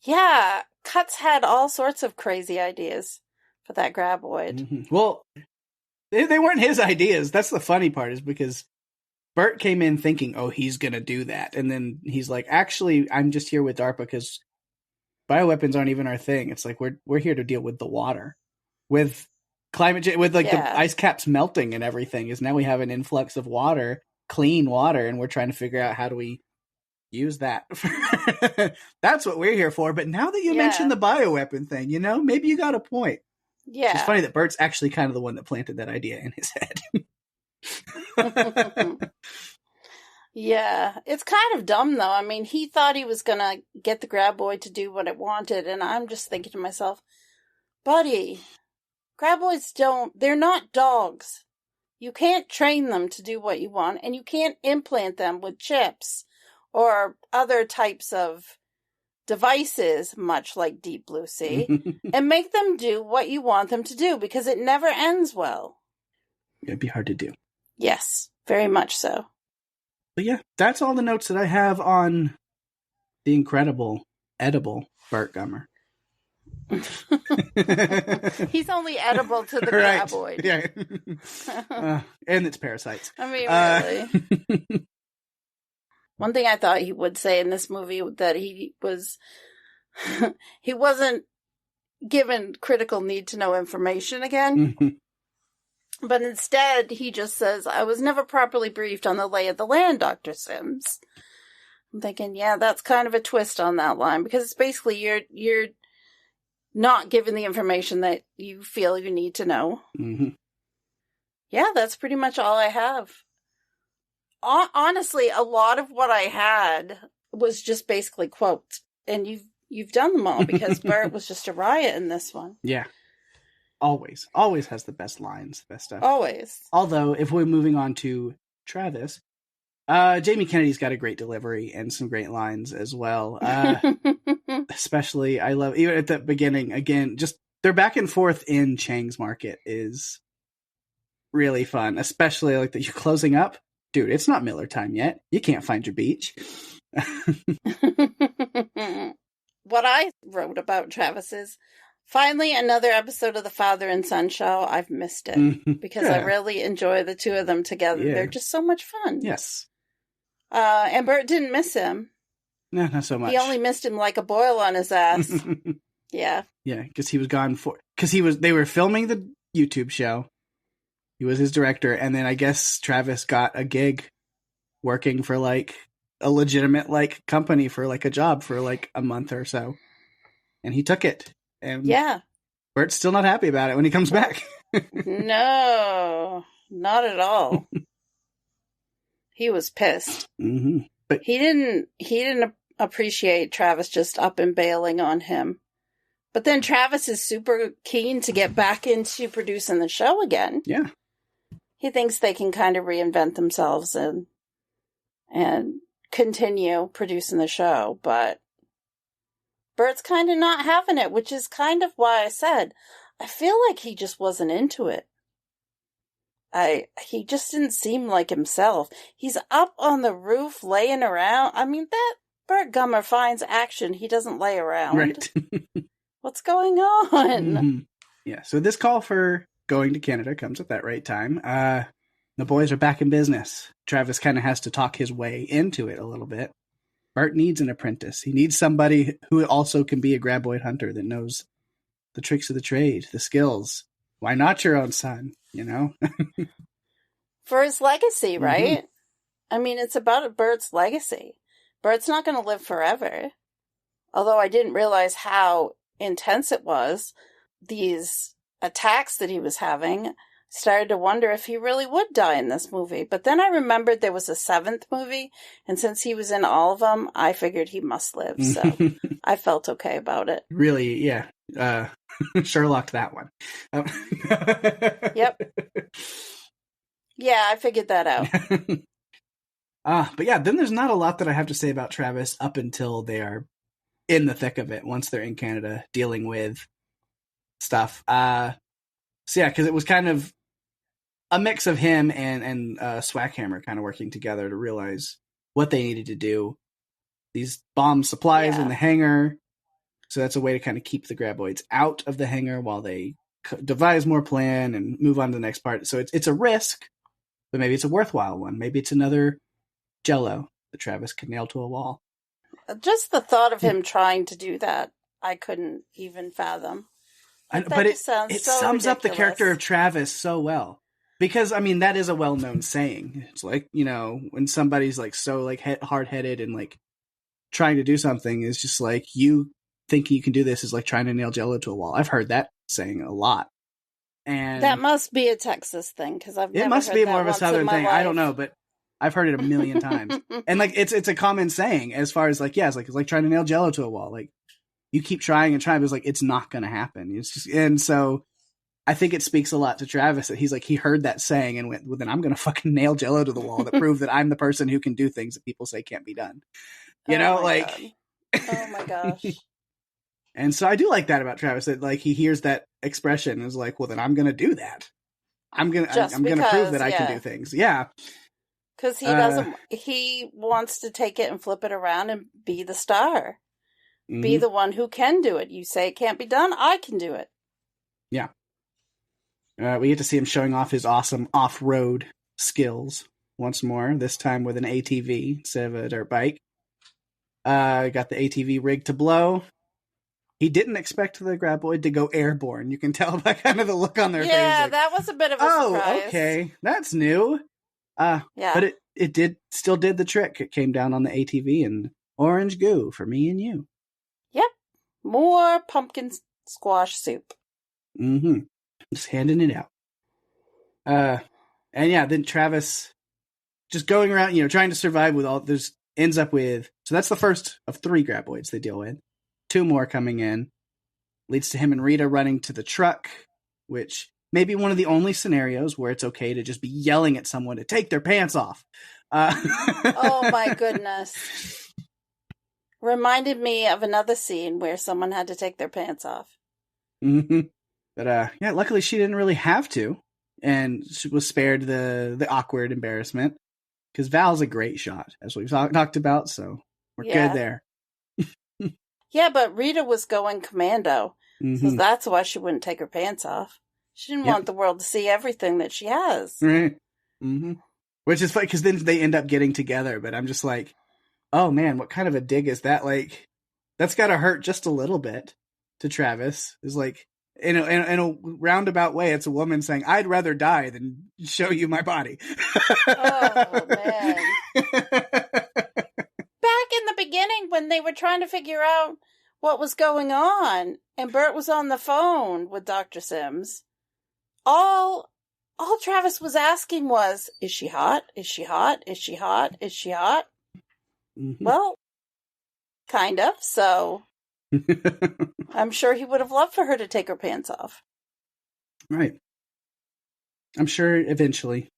Yeah, Cuts had all sorts of crazy ideas for that graboid. Mm-hmm. Well, they weren't his ideas. That's the funny part, is because Bert came in thinking, oh, he's going to do that. And then he's like, actually, I'm just here with DARPA because bioweapons aren't even our thing. It's like, we're here to deal with the water. With climate change, with the ice caps melting and everything, is now we have an influx of water, clean water, and we're trying to figure out how do we use that. That's what we're here for. But now that you mentioned the bioweapon thing, maybe you got a point. Yeah. It's funny that Bert's actually kind of the one that planted that idea in his head. Yeah. It's kind of dumb, though. I mean, he thought he was going to get the graboid to do what it wanted, and I'm just thinking to myself, buddy, graboids they're not dogs. You can't train them to do what you want, and you can't implant them with chips or other types of devices, much like Deep Blue Sea, and make them do what you want them to do, because it never ends well. It'd be hard to do. Yes, very much so. But yeah, that's all the notes that I have on the incredible, edible Bert Gummer. He's only edible to the graboid. Yeah. And its parasites. I mean, really. One thing I thought he would say in this movie, that he wasn't given critical need to know information again. But instead, he just says, I was never properly briefed on the lay of the land, Dr. Sims. I'm thinking, yeah, that's kind of a twist on that line, because it's basically you're not given the information that you feel you need to know. Mm-hmm. Yeah, that's pretty much all I have. Honestly, a lot of what I had was just basically quotes, and you've done them all, because Bert was just a riot in this one. Yeah. Always has the best lines, the best stuff. Always. Although, if we're moving on to Travis, Jamie Kennedy's got a great delivery and some great lines as well. Especially, I love, even at the beginning, again, just their back and forth in Chang's Market is really fun. Especially like that you're closing up. Dude, it's not Miller time yet. You can't find your beach. What I wrote about Travis is finally another episode of the father and son show. I've missed it because I really enjoy the two of them together. Yeah. They're just so much fun. Yes. And Bert didn't miss him. No, not so much. He only missed him like a boil on his ass. Yeah. Yeah, because he was gone they were filming the YouTube show. He was his director, and then I guess Travis got a gig working for like a legitimate like company for like a job for like a month or so. And he took it. And yeah. Bert's still not happy about it when he comes back. No, not at all. He was pissed. Mm-hmm. But he didn't appreciate Travis just up and bailing on him. But then Travis is super keen to get back into producing the show again. Yeah. He thinks they can kind of reinvent themselves and continue producing the show, but Bert's kind of not having it, which is kind of why I said I feel like he just wasn't into it. He just didn't seem like himself. He's up on the roof laying around. I mean, that Bert Gummer finds action. He doesn't lay around. Right. What's going on? Mm-hmm. Yeah, so this call for going to Canada comes at that right time. The boys are back in business. Travis kind of has to talk his way into it a little bit. Bert needs an apprentice. He needs somebody who also can be a graboid hunter that knows the tricks of the trade, the skills. Why not your own son, you know? For his legacy, right? Mm-hmm. I mean, it's about Bert's legacy. Bert's not going to live forever. Although I didn't realize how intense it was. These attacks that he was having, started to wonder if he really would die in this movie. But then I remembered there was a 7th movie, and since he was in all of them, I figured he must live. So I felt okay about it. Really, yeah. Sherlocked that one. Yep. Yeah, I figured that out. But yeah, then there's not a lot that I have to say about Travis up until they are in the thick of it, once they're in Canada dealing with stuff. So yeah, because it was kind of a mix of him and Swackhammer kind of working together to realize what they needed to do. These bomb supplies in the hangar. So that's a way to kind of keep the graboids out of the hangar while they devise more plan and move on to the next part. So it's a risk, but maybe it's a worthwhile one. Maybe it's another Jello that Travis can nail to a wall. Just the thought of him trying to do that, I couldn't even fathom. But it sums up the character of Travis so well. Because, I mean, that is a well-known saying. It's like, you know, when somebody's like so like hard-headed and like trying to do something, is just like, you think you can do this is like trying to nail Jello to a wall. I've heard that saying a lot. And that must be a Texas thing, because I've never heard that. It must be more of a Southern thing. I don't know, but I've heard it a million times. And like it's a common saying as far as like, yeah, it's like trying to nail Jello to a wall. Like, you keep trying and trying, but it's like, it's not going to happen. It's just, and so I think it speaks a lot to Travis that he's like, he heard that saying and went, well, then I'm going to fucking nail Jello to the wall to prove that I'm the person who can do things that people say can't be done. You know, like, oh my gosh. And so I do like that about Travis, that like he hears that expression and is like, well, then I'm going to do that. I'm going to prove that I can do things. Yeah. Because he wants to take it and flip it around and be the star. Mm-hmm. Be the one who can do it. You say it can't be done, I can do it. Yeah. We get to see him showing off his awesome off-road skills once more, this time with an ATV instead of a dirt bike. Got the ATV rigged to blow. He didn't expect the graboid to go airborne. You can tell by kind of the look on their face. Yeah, like, that was a bit of a surprise. Oh, okay. That's new. Yeah. But it still did the trick. It came down on the ATV and orange goo for me and you. Yep. More pumpkin squash soup. Mm-hmm. Just handing it out. And yeah, then Travis just going around, you know, trying to survive with all this, ends up with, so that's the first of 3 graboids they deal with. 2 more coming in. Leads to him and Rita running to the truck, which may be one of the only scenarios where it's okay to just be yelling at someone to take their pants off. Oh my goodness. Reminded me of another scene where someone had to take their pants off. Mm-hmm. But yeah, luckily she didn't really have to, and she was spared the awkward embarrassment because Val's a great shot, as we've talked about. So we're good there. Yeah, but Rita was going commando, so that's why she wouldn't take her pants off. She didn't want the world to see everything that she has. Right. Mm-hmm. Which is funny because then they end up getting together. But I'm just like, oh man, what kind of a dig is that? Like, that's got to hurt just a little bit to Travis. Is like, in a roundabout way, it's a woman saying, I'd rather die than show you my body. Oh, man. Back in the beginning when they were trying to figure out what was going on and Bert was on the phone with Dr. Sims, all Travis was asking was, is she hot? Is she hot? Is she hot? Is she hot? Mm-hmm. Well, kind of, so I'm sure he would have loved for her to take her pants off. Right. I'm sure eventually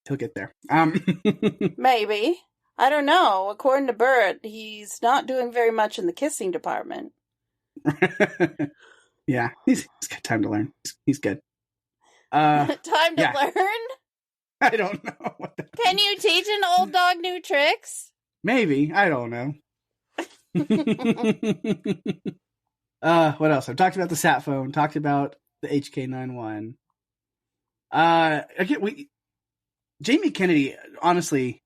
he'll get there. Maybe. I don't know. According to Bert, he's not doing very much in the kissing department. Yeah, he's got time to learn. He's good. Time to learn? I don't know. Can you teach an old dog new tricks? Maybe. I don't know. What else? I've talked about the sat phone, talked about the HK91. Again, Jamie Kennedy, honestly,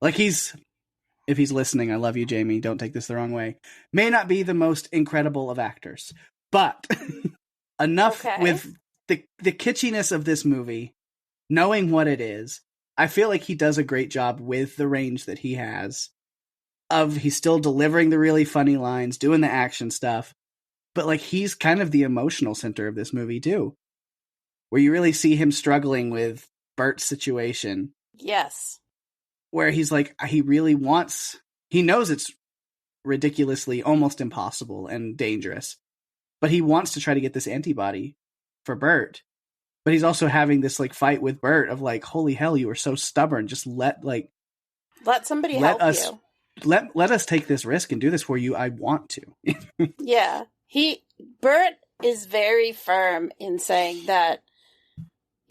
like if he's listening, I love you, Jamie. Don't take this the wrong way. May not be the most incredible of actors, but enough with the kitschiness of this movie, knowing what it is, I feel like he does a great job with the range that he has. He's still delivering the really funny lines, doing the action stuff, but like he's kind of the emotional center of this movie too, where you really see him struggling with Bert's situation. Yes. Where he's like, he knows it's ridiculously almost impossible and dangerous, but he wants to try to get this antibody for Bert. But he's also having this like fight with Bert of like, holy hell, you are so stubborn. Just let somebody help you. Let us take this risk and do this for you. I want to. Yeah. Bert is very firm in saying that,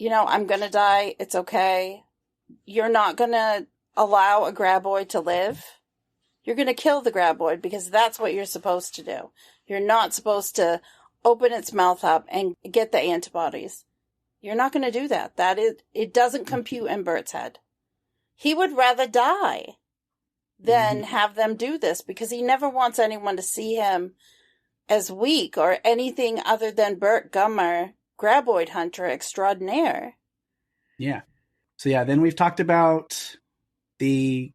I'm going to die. It's okay. You're not going to allow a graboid to live. You're going to kill the graboid because that's what you're supposed to do. You're not supposed to open its mouth up and get the antibodies. You're not going to do that. It doesn't compute in Bert's head. He would rather die than have them do this because he never wants anyone to see him as weak or anything other than Bert Gummer, graboid hunter extraordinaire. Yeah. So yeah, then we've talked about the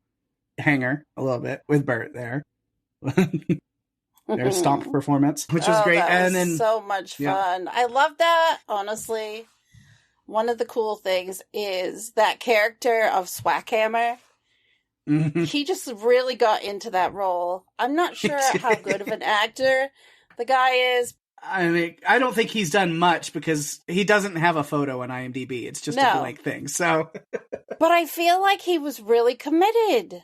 hangar a little bit with Bert there. Their stomp performance, which was great. And then so much fun. I love that, honestly. One of the cool things is that character of Swackhammer. He just really got into that role. I'm not sure how good of an actor the guy is. I mean, I don't think he's done much because he doesn't have a photo on IMDb. It's just a blank thing. So, but I feel like he was really committed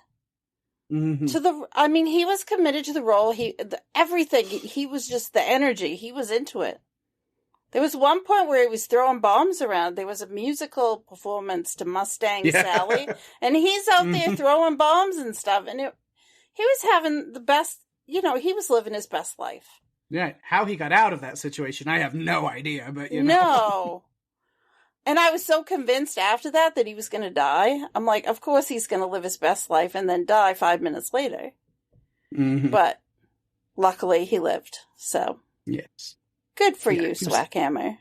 to he was committed to the role. Everything. He was just the energy. He was into it. There was one point where he was throwing bombs around. There was a musical performance to Mustang Sally, and he's out there throwing bombs and stuff. And he was having the best, he was living his best life. Yeah, how he got out of that situation, I have no idea, but No. And I was so convinced after that he was going to die. I'm like, of course he's going to live his best life and then die 5 minutes later. But luckily he lived, so. Yes. Good for you, Swackhammer.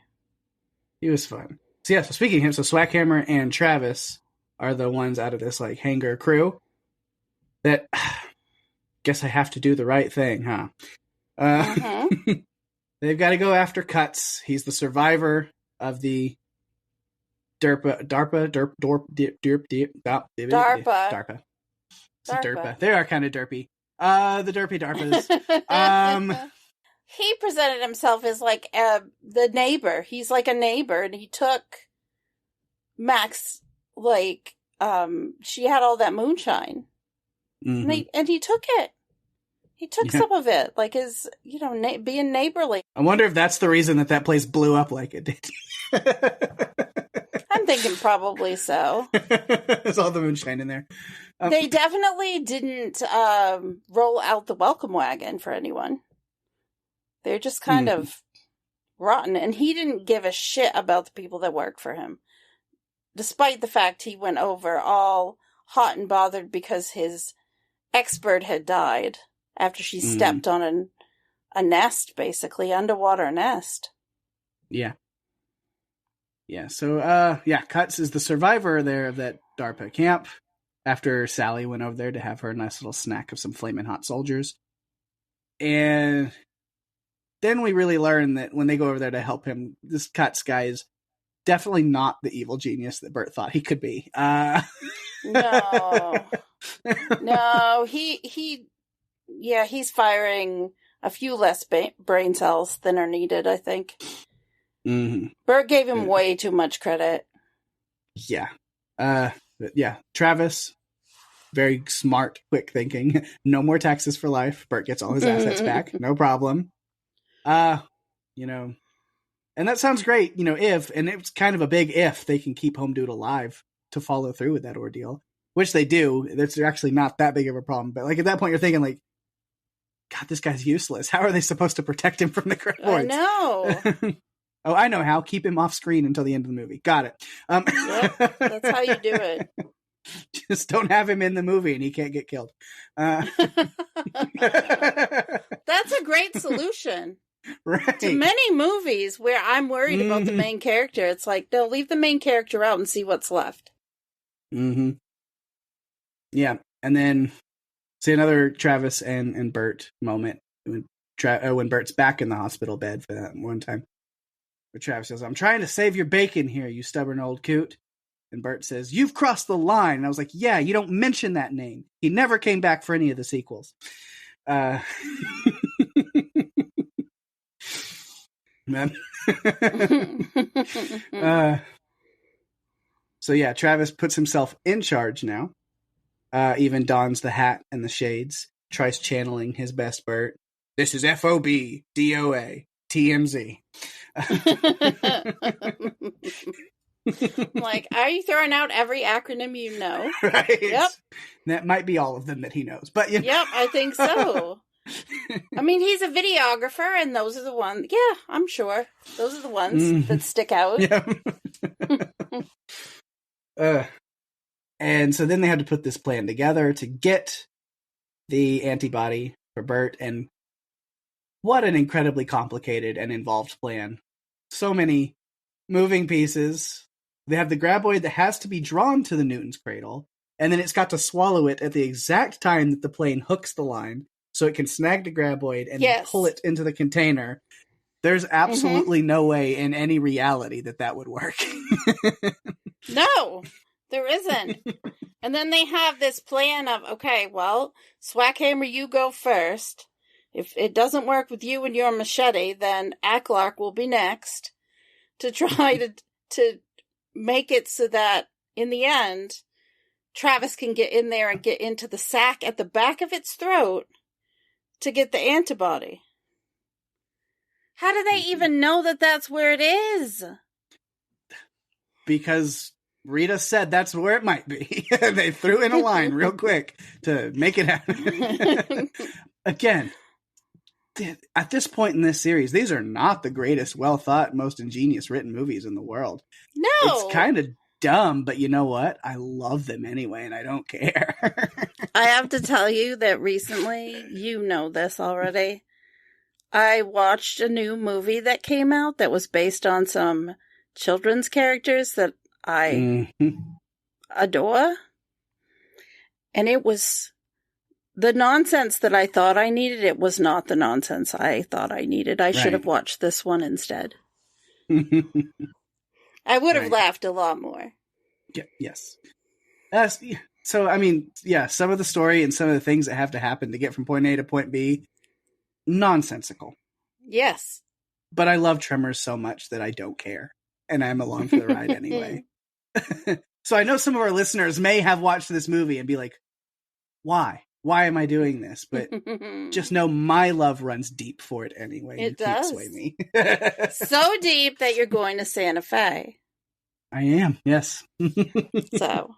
He was fun. So speaking of him, so Swackhammer and Travis are the ones out of this like hangar crew that guess I have to do the right thing, huh? They've got to go after Cuts. He's the survivor of the DARPA. It's a DARPA. They are kind of derpy. The derpy DARPas. He presented himself as like the neighbor. He's like a neighbor, and he took Max like she had all that moonshine. Mm-hmm. And he took it. He took some of it, like his, being neighborly. I wonder if that's the reason that place blew up like it did. I'm thinking probably so. There's all the moonshine in there. They definitely didn't roll out the welcome wagon for anyone. They're just kind of rotten. And he didn't give a shit about the people that worked for him. Despite the fact he went over all hot and bothered because his expert had died after she stepped on a nest, basically, underwater nest. Yeah. Yeah, so, Cuts is the survivor there of that DARPA camp after Sally went over there to have her nice little snack of some flaming hot soldiers. And then we really learn that when they go over there to help him, this Cuts guy is definitely not the evil genius that Bert thought he could be. No. No, he's firing a few less brain cells than are needed, I think. Mm-hmm. Bert gave him way too much credit. Yeah. But yeah, Travis, very smart, quick thinking. No more taxes for life. Bert gets all his assets back. No problem. And that sounds great, if, and it's kind of a big if, they can keep Home Dude alive to follow through with that ordeal, which they do. That's actually not that big of a problem. But like at that point, you're thinking like, God, this guy's useless. How are they supposed to protect him from the graboids? I know. Oh, I know how. Keep him off screen until the end of the movie. Got it. Yep, that's how you do it. Just don't have him in the movie and he can't get killed. That's a great solution. Right. To many movies where I'm worried about the main character, it's like, no, leave the main character out and see what's left. Mm-hmm. Yeah. And then see another Travis and Bert moment when Bert's back in the hospital bed for that one time. Where Travis says, "I'm trying to save your bacon here, you stubborn old coot." And Bert says, "You've crossed the line." And I was like, yeah, you don't mention that name. He never came back for any of the sequels. So yeah, Travis puts himself in charge now. Even dons the hat and the shades. Tries channeling his best Bert. This is FOB, DOA, TMZ. Like, are you throwing out every acronym you know? Right. Yep. That might be all of them that he knows, but Yep, I think so. I mean, he's a videographer, and those are the ones. Yeah, I'm sure those are the ones that stick out. Yeah. And so then they had to put this plan together to get the antibody for Bert, and what an incredibly complicated and involved plan. So many moving pieces. They have the graboid that has to be drawn to the Newton's cradle, and then it's got to swallow it at the exact time that the plane hooks the line, so it can snag the graboid and pull it into the container. There's absolutely no way in any reality that would work. No, there isn't. And then they have this plan of, okay, well, Swackhammer, you go first. If it doesn't work with you and your machete, then Acklark will be next to try to make it so that, in the end, Travis can get in there and get into the sac at the back of its throat to get the antibody. How do they even know that that's where it is? Because Rita said that's where it might be. They threw in a line real quick to make it happen. Again, at this point in this series, these are not the greatest, well-thought, most ingenious written movies in the world. No! It's kind of dumb, but you know what? I love them anyway, and I don't care. I have to tell you that recently, you know this already, I watched a new movie that came out that was based on some children's characters that I adore. And it was the nonsense that I thought I needed. It was not the nonsense I thought I needed. I should have watched this one instead. I would have laughed a lot more. Yes. So, I mean, yeah, some of the story and some of the things that have to happen to get from point A to point B, nonsensical. Yes. But I love Tremors so much that I don't care. And I'm along for the ride anyway. So I know some of our listeners may have watched this movie and be like, why? Why am I doing this? But just know my love runs deep for it anyway. It You can't does. sway me. So deep that you're going to Santa Fe. I am, yes. So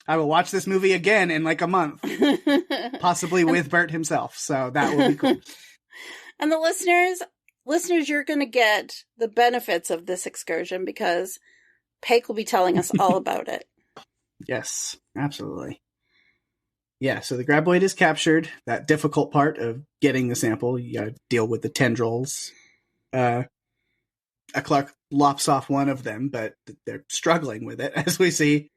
I will watch this movie again in like a month, possibly with Bert himself. So that will be cool. And the listeners, you're going to get the benefits of this excursion because Pake will be telling us all about it. Yes, absolutely. Yeah, so the graboid is captured. That difficult part of getting the sample, you gotta deal with the tendrils. A Clark lops off one of them, but they're struggling with it, as we see.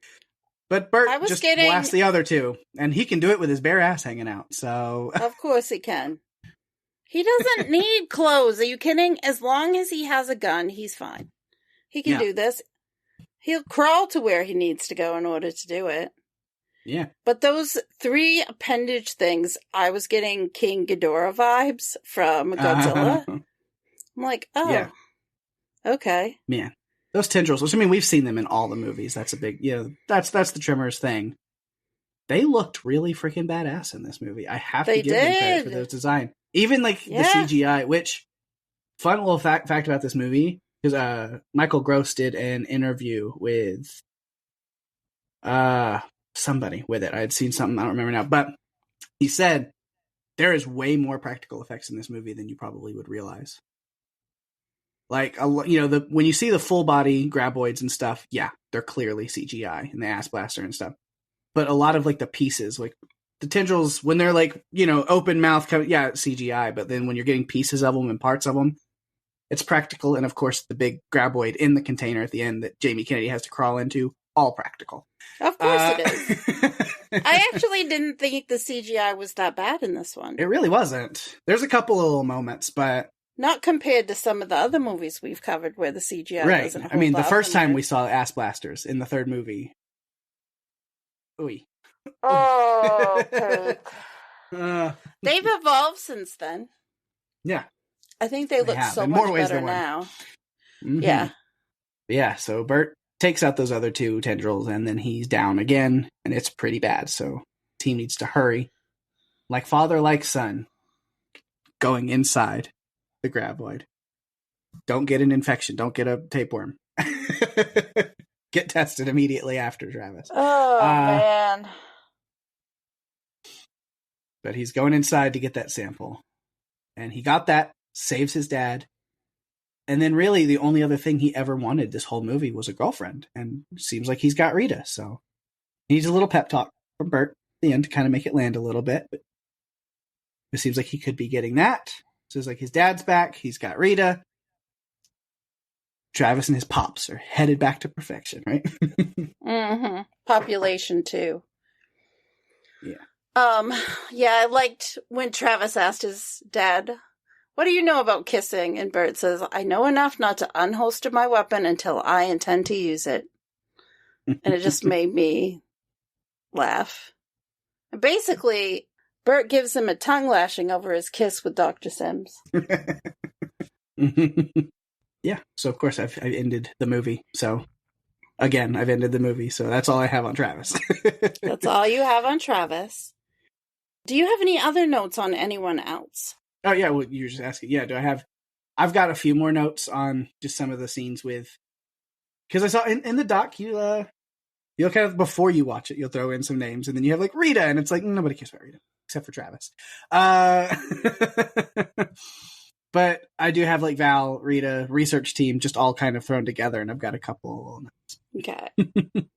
But Bert just blasts the other two, and he can do it with his bare ass hanging out, so... Of course he can. He doesn't need clothes. Are you kidding? As long as he has a gun, he's fine. He can do this. He'll crawl to where he needs to go in order to do it. Yeah. But those 3 appendage things, I was getting King Ghidorah vibes from Godzilla. I'm like, oh, yeah. Okay. Man, those tendrils, which I mean, we've seen them in all the movies. That's a big, that's the Tremors thing. They looked really freaking badass in this movie. I have to give them credit for those design. Even like the CGI, which, fun little fact about this movie, because Michael Gross did an interview with somebody with it. I had seen something, I don't remember now, but he said there is way more practical effects in this movie than you probably would realize. Like, when you see the full body graboids and stuff, yeah, they're clearly CGI and the ass blaster and stuff. But a lot of like the pieces, like the tendrils, when they're like, open mouth, CGI. But then when you're getting pieces of them and parts of them, it's practical. And of course, the big graboid in the container at the end that Jamie Kennedy has to crawl into, all practical. Of course it is. I actually didn't think the CGI was that bad in this one. It really wasn't. There's a couple of little moments, but... Not compared to some of the other movies we've covered where the CGI doesn't hold I mean, the up first time we saw ass blasters in the third movie. Ooh. Oh, Pake. They've evolved since then. Yeah. I think they look so much better now. Mm-hmm. Yeah. Yeah, so Bert takes out those other 2 tendrils, and then he's down again, and it's pretty bad, so the team needs to hurry. Like father, like son. Going inside the graboid. Don't get an infection. Don't get a tapeworm. Get tested immediately after, Travis. Oh, man. But he's going inside to get that sample. And he got that, saves his dad. And then really the only other thing he ever wanted this whole movie was a girlfriend. And it seems like he's got Rita, so he needs a little pep talk from Bert at the end to kind of make it land a little bit. But it seems like he could be getting that. So it's like his dad's back, he's got Rita. Travis and his pops are headed back to perfection, right? Mm-hmm. Population 2. Yeah. Yeah, I liked when Travis asked his dad, "What do you know about kissing?" And Bert says, "I know enough not to unholster my weapon until I intend to use it." And it just made me laugh. And basically, Bert gives him a tongue lashing over his kiss with Dr. Sims. Yeah, so of course I've ended the movie. So again, I've ended the movie. So that's all I have on Travis. That's all you have on Travis. Do you have any other notes on anyone else? Oh yeah, well you were just asking. Yeah, I've got a few more notes on just some of the scenes with, because I saw in the doc you'll kind of, before you watch it, you'll throw in some names, and then you have like Rita, and it's like nobody cares about Rita except for Travis. But I do have like Val, Rita, research team, just all kind of thrown together, and I've got a couple. Okay. And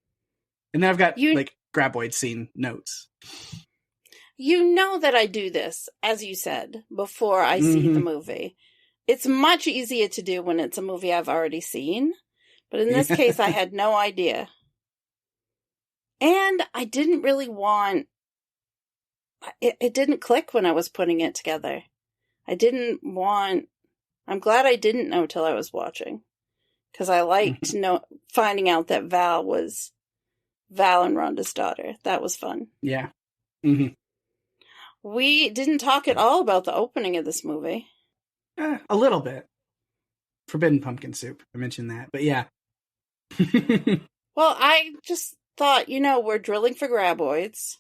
then I've got like graboid scene notes. You know that I do this, as you said, before I see the movie. It's much easier to do when it's a movie I've already seen. But in this case, I had no idea. And I didn't really want... It didn't click when I was putting it together. I didn't want... I'm glad I didn't know till I was watching. Because I liked finding out that Val was Val and Rhonda's daughter. That was fun. Yeah. Mm-hmm. We didn't talk at all about the opening of this movie. A little bit. Forbidden pumpkin soup. I mentioned that. But yeah. Well, I just thought, we're drilling for graboids.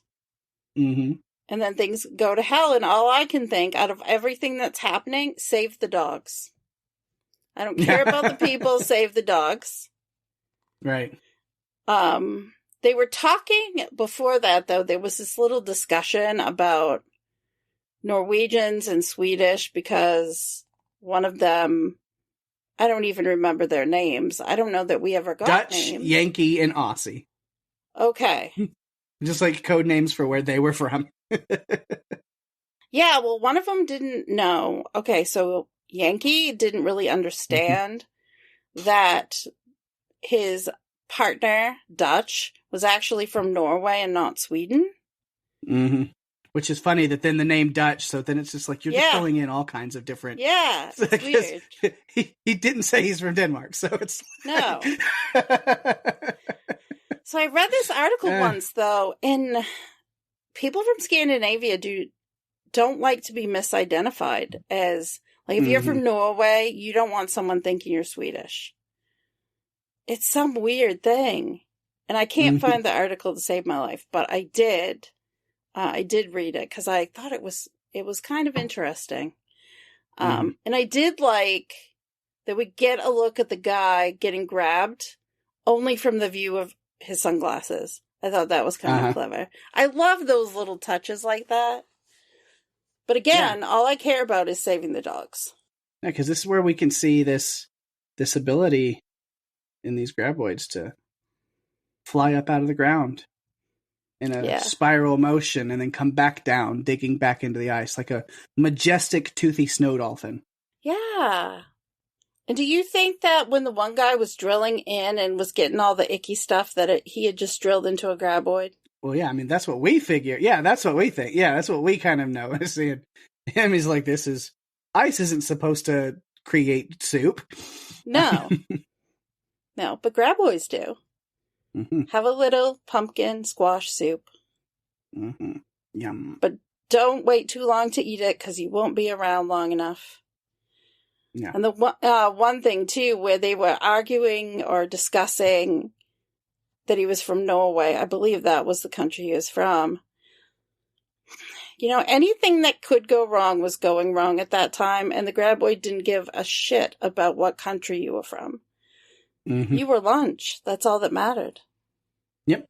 Mm-hmm. And then things go to hell. And all I can think, out of everything that's happening, save the dogs. I don't care about the people, save the dogs. Right. They were talking before that, though. There was this little discussion about Norwegians and Swedish because one of them, I don't even remember their names. I don't know that we ever got Dutch, names. Yankee, and Aussie. Okay. Just like code names for where they were from. Yeah, well, one of them didn't know. Okay, so Yankee didn't really understand that his partner, Dutch, was actually from Norway and not Sweden. Mm-hmm. Which is funny that then the name Dutch, so then it's just like you're just throwing in all kinds of different... Yeah, it's weird. He didn't say he's from Denmark, so it's... No. So I read this article once, though, and people from Scandinavia don't like to be misidentified as... Like, if you're from Norway, you don't want someone thinking you're Swedish. It's some weird thing. And I can't find the article to save my life, but I did. I did read it because I thought it was kind of interesting. And I did like that we get a look at the guy getting grabbed only from the view of his sunglasses. I thought that was kind of clever. I love those little touches like that. But again, all I care about is saving the dogs. Yeah, because this is where we can see this ability in these graboids to fly up out of the ground in a spiral motion and then come back down, digging back into the ice like a majestic, toothy snow dolphin. Yeah. And do you think that when the one guy was drilling in and was getting all the icky stuff that he had just drilled into a graboid? Well, yeah, I mean, that's what we figure. Yeah, that's what we think. Yeah, that's what we kind of know. Seeing him, he's like, ice isn't supposed to create soup. No. No, but graboids do. Have a little pumpkin squash soup. Yum. But don't wait too long to eat it because you won't be around long enough. Yeah. And the one thing, too, where they were arguing or discussing that he was from Norway, I believe that was the country he was from. Anything that could go wrong was going wrong at that time, and the graboid didn't give a shit about what country you were from. You were lunch. That's all that mattered. Yep.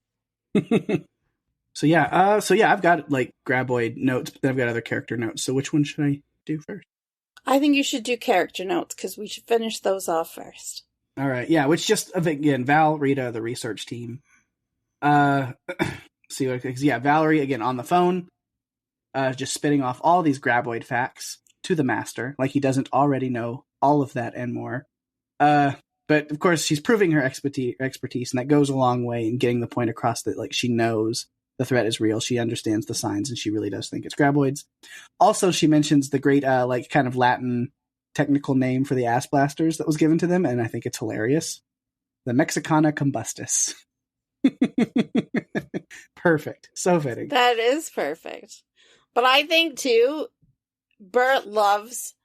So I've got like graboid notes, but then I've got other character notes. So which one should I do first? I think you should do character notes because we should finish those off first. All right. Yeah, which just, again, Val, Rita, the research team. Valerie, again, on the phone, just spitting off all these graboid facts to the master, like he doesn't already know all of that and more. But, of course, she's proving her expertise, and that goes a long way in getting the point across that, like, she knows the threat is real. She understands the signs, and she really does think it's graboids. Also, she mentions the great, kind of Latin technical name for the ass blasters that was given to them, and I think it's hilarious. The Mexicana combustus. Perfect. So fitting. That is perfect. But I think, too, Bert loves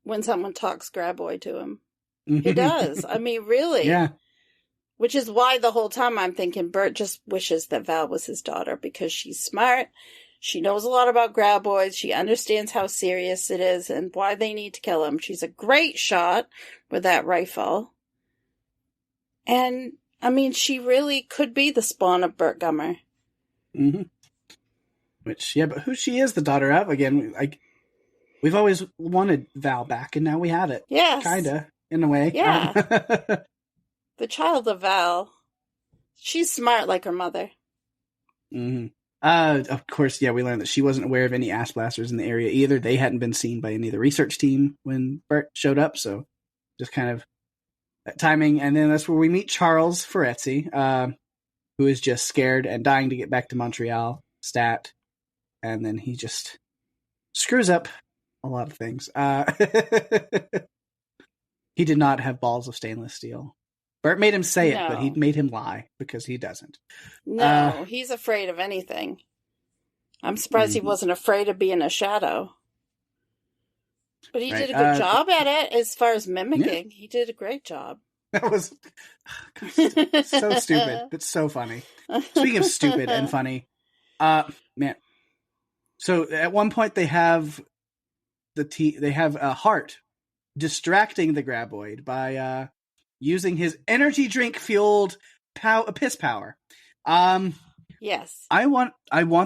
when someone talks graboid to him. He does. I mean, really. Yeah. Which is why the whole time I'm thinking Bert just wishes that Val was his daughter because she's smart. She knows a lot about graboids. She understands how serious it is and why they need to kill him. She's a great shot with that rifle. And, I mean, she really could be the spawn of Bert Gummer. Which, yeah, but who she is the daughter of, again, like, we've always wanted Val back, and now we have it. Yes. Kinda, in a way. Yeah. The child of Val. She's smart like her mother. Of course, yeah, we learned that she wasn't aware of any ass blasters in the area either. They hadn't been seen by any of the research team when Bert showed up, so just kind of that timing. And then that's where we meet Charles Ferezzi, who is just scared and dying to get back to Montreal, stat. And then he just screws up a lot of things. He did not have balls of stainless steel. Bert made him say it, but he made him lie because he doesn't. No, he's afraid of anything. I'm surprised he wasn't afraid of being a shadow. But he did a good job at it as far as mimicking. Yeah. He did a great job. That was so stupid, but so funny. Speaking of stupid and funny, man. So at one point they have they have a Hart distracting the graboid by using his energy drink fueled piss power. Yes. I want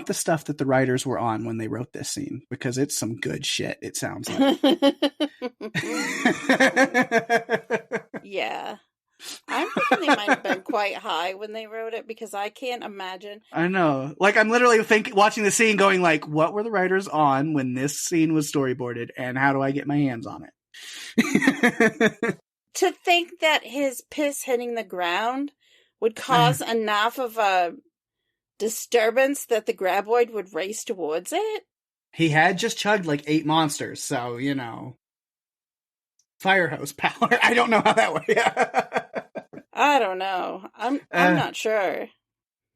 the stuff that the writers were on when they wrote this scene, because it's some good shit, it sounds like. Yeah. I'm thinking they might have been quite high when they wrote it, because I can't imagine. I know. Like, I'm literally watching the scene going like, what were the writers on when this scene was storyboarded, and how do I get my hands on it? To think that his piss hitting the ground would cause enough of a disturbance that the graboid would race towards it? He had just chugged like 8 monsters, so, you know. Fire hose power. I don't know how that works. I don't know. I'm not sure.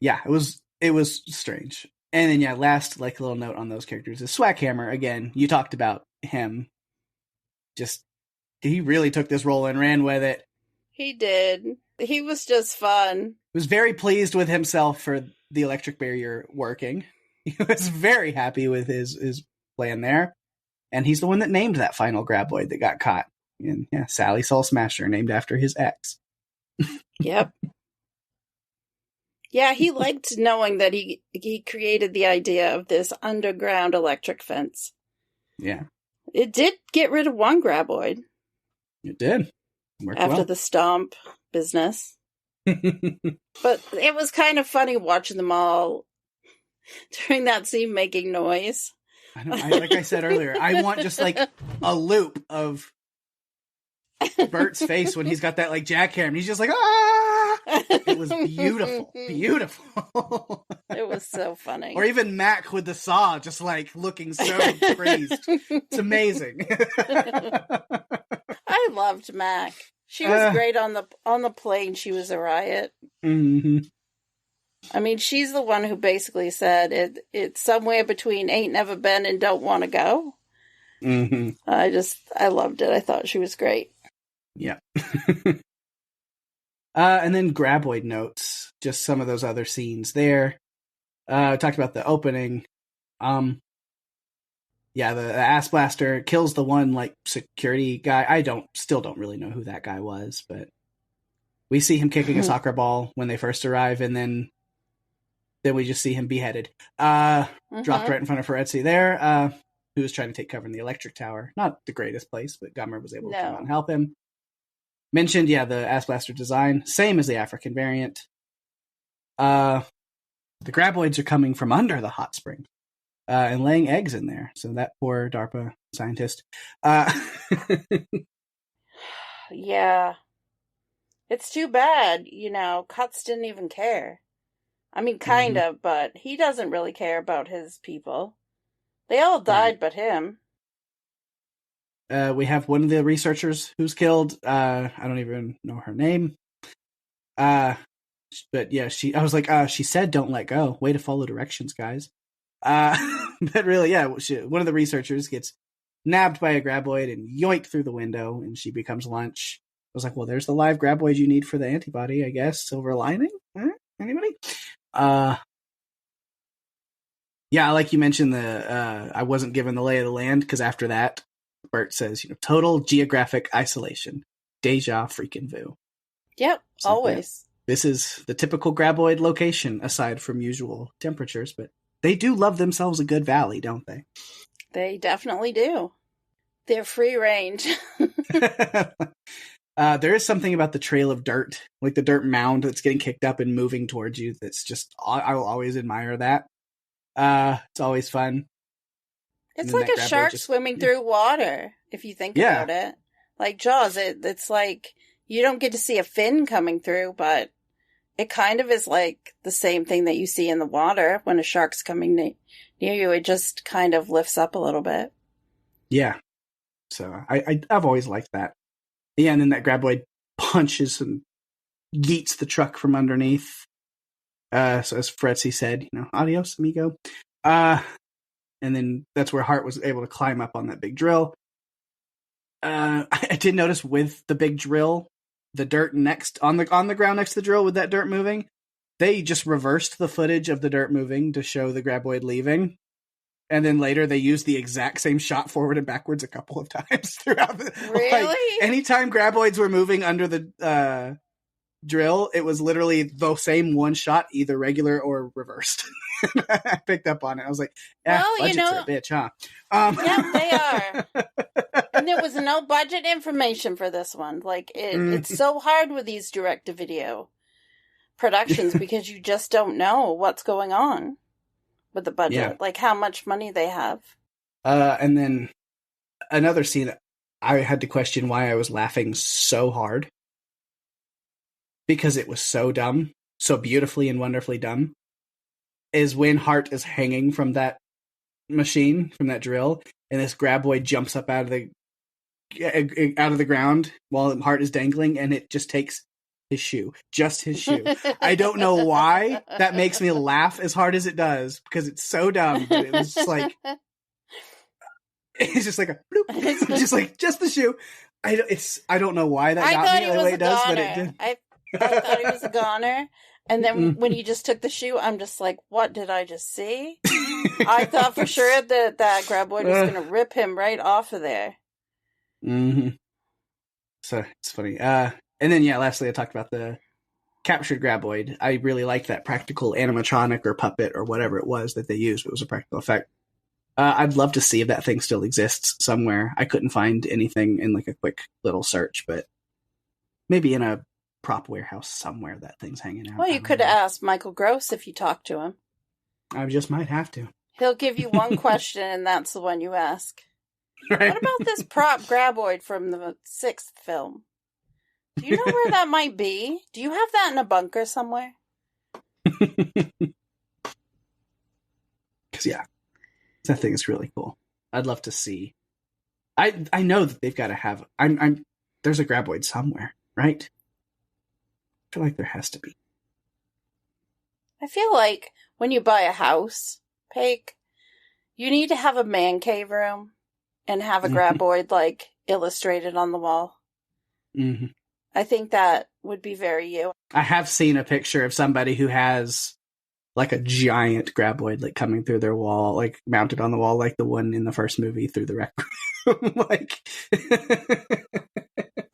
Yeah, it was strange. And then last like little note on those characters is Swackhammer. Again, you talked about him. Just he really took this role and ran with it. He did. He was just fun. He was very pleased with himself for the electric barrier working. He was very happy with his plan there. And he's the one that named that final graboid that got caught. And Sally Soul Smasher, named after his ex. Yep. Yeah, he liked knowing that he created the idea of this underground electric fence. Yeah. It did get rid of one graboid. It did. Worked after well. the stomp business. But it was kind of funny watching them all during that scene making noise. Like I said earlier, I want just like a loop of Bert's face when he's got that like jackhammer and he's just like, ah! It was beautiful. Beautiful. It was so funny. Or even Mac with the saw just like looking so crazed. It's amazing. I loved Mac. She was great on the plane. She was a riot. Mm-hmm. I mean, she's the one who basically said it's somewhere between ain't never been and don't want to go. Mm-hmm. I loved it. I thought she was great. Yeah. And then graboid notes, just some of those other scenes there. Talked about the opening. The ass blaster kills the one like security guy. I still don't really know who that guy was, but we see him kicking a soccer ball when they first arrive, and then we just see him beheaded. Dropped right in front of Feretzzi there, who was trying to take cover in the electric tower. Not the greatest place, but Gummer was able to come out and help him. Mentioned, the ass blaster design, same as the African variant. The graboids are coming from under the hot spring and laying eggs in there. So that poor DARPA scientist. Yeah. It's too bad, Cuts didn't even care. I mean, kind of, but he doesn't really care about his people. They all died but him. We have one of the researchers who's killed. I don't even know her name. But yeah, I was like, she said don't let go. Way to follow directions, guys. But really, one of the researchers gets nabbed by a graboid and yoinked through the window, and she becomes lunch. I was like, well, there's the live graboid you need for the antibody, I guess. Silver lining? Anybody? Like you mentioned, I wasn't given the lay of the land, because after that, Bert says, total geographic isolation. Deja freaking vu. Yep, so, always. This is the typical graboid location, aside from usual temperatures, but they do love themselves a good valley, don't they? They definitely do. They're free range. There is something about the trail of dirt, like the dirt mound that's getting kicked up and moving towards you. That's just, I will always admire that. It's always fun. It's like a shark swimming through water, if you think about it. Like Jaws, it's like you don't get to see a fin coming through, but it kind of is like the same thing that you see in the water when a shark's coming near you. It just kind of lifts up a little bit. Yeah. So I've always liked that. Yeah, and then that graboid punches and yeets the truck from underneath. So as Feretzzi said, adios, amigo. And then that's where Hart was able to climb up on that big drill. I did notice with the big drill, the dirt on the ground next to the drill with that dirt moving. They just reversed the footage of the dirt moving to show the graboid leaving. And then later they used the exact same shot forward and backwards a couple of times throughout the Really? Anytime graboids were moving under the drill, it was literally the same one shot, either regular or reversed. I picked up on it. I was like, budgets are a bitch, huh? Yeah, they are. And there was no budget information for this one. Like, it's so hard with these direct-to-video productions because you just don't know what's going on with the budget, like how much money they have. And then another scene that I had to question why I was laughing so hard, because it was so dumb, so beautifully and wonderfully dumb, is when Hart is hanging from that machine, from that drill, and this graboid jumps up out of the ground while Hart is dangling, and it just takes his shoe. Just his shoe. I don't know why that makes me laugh as hard as it does, because it's so dumb, but it was just like, it's just like a bloop. just the shoe. I don't know why that got me the way it does, but it did. I thought he was a goner. And then when he just took the shoe, I'm just like, what did I just see? I thought for sure that graboid was going to rip him right off of there. Mm-hmm. So it's funny. And then, lastly, I talked about the captured graboid. I really liked that practical animatronic or puppet or whatever it was that they used. It was a practical effect. I'd love to see if that thing still exists somewhere. I couldn't find anything in like a quick little search, but maybe in a prop warehouse somewhere that thing's hanging out. Well, you could ask Michael Gross if you talked to him. I just might have to. He'll give you one question, and that's the one you ask. Right. What about this prop graboid from the 6th film? Do you know where that might be? Do you have that in a bunker somewhere? Because, that thing is really cool. I'd love to see. I know that they've got to have... there's a graboid somewhere, right? I feel like there has to be. I feel like when you buy a house, Pake, you need to have a man cave room and have a graboid, like, illustrated on the wall. Mm-hmm. I think that would be very you. I have seen a picture of somebody who has like a giant graboid like coming through their wall, like mounted on the wall, like the one in the first movie through the rec room. Like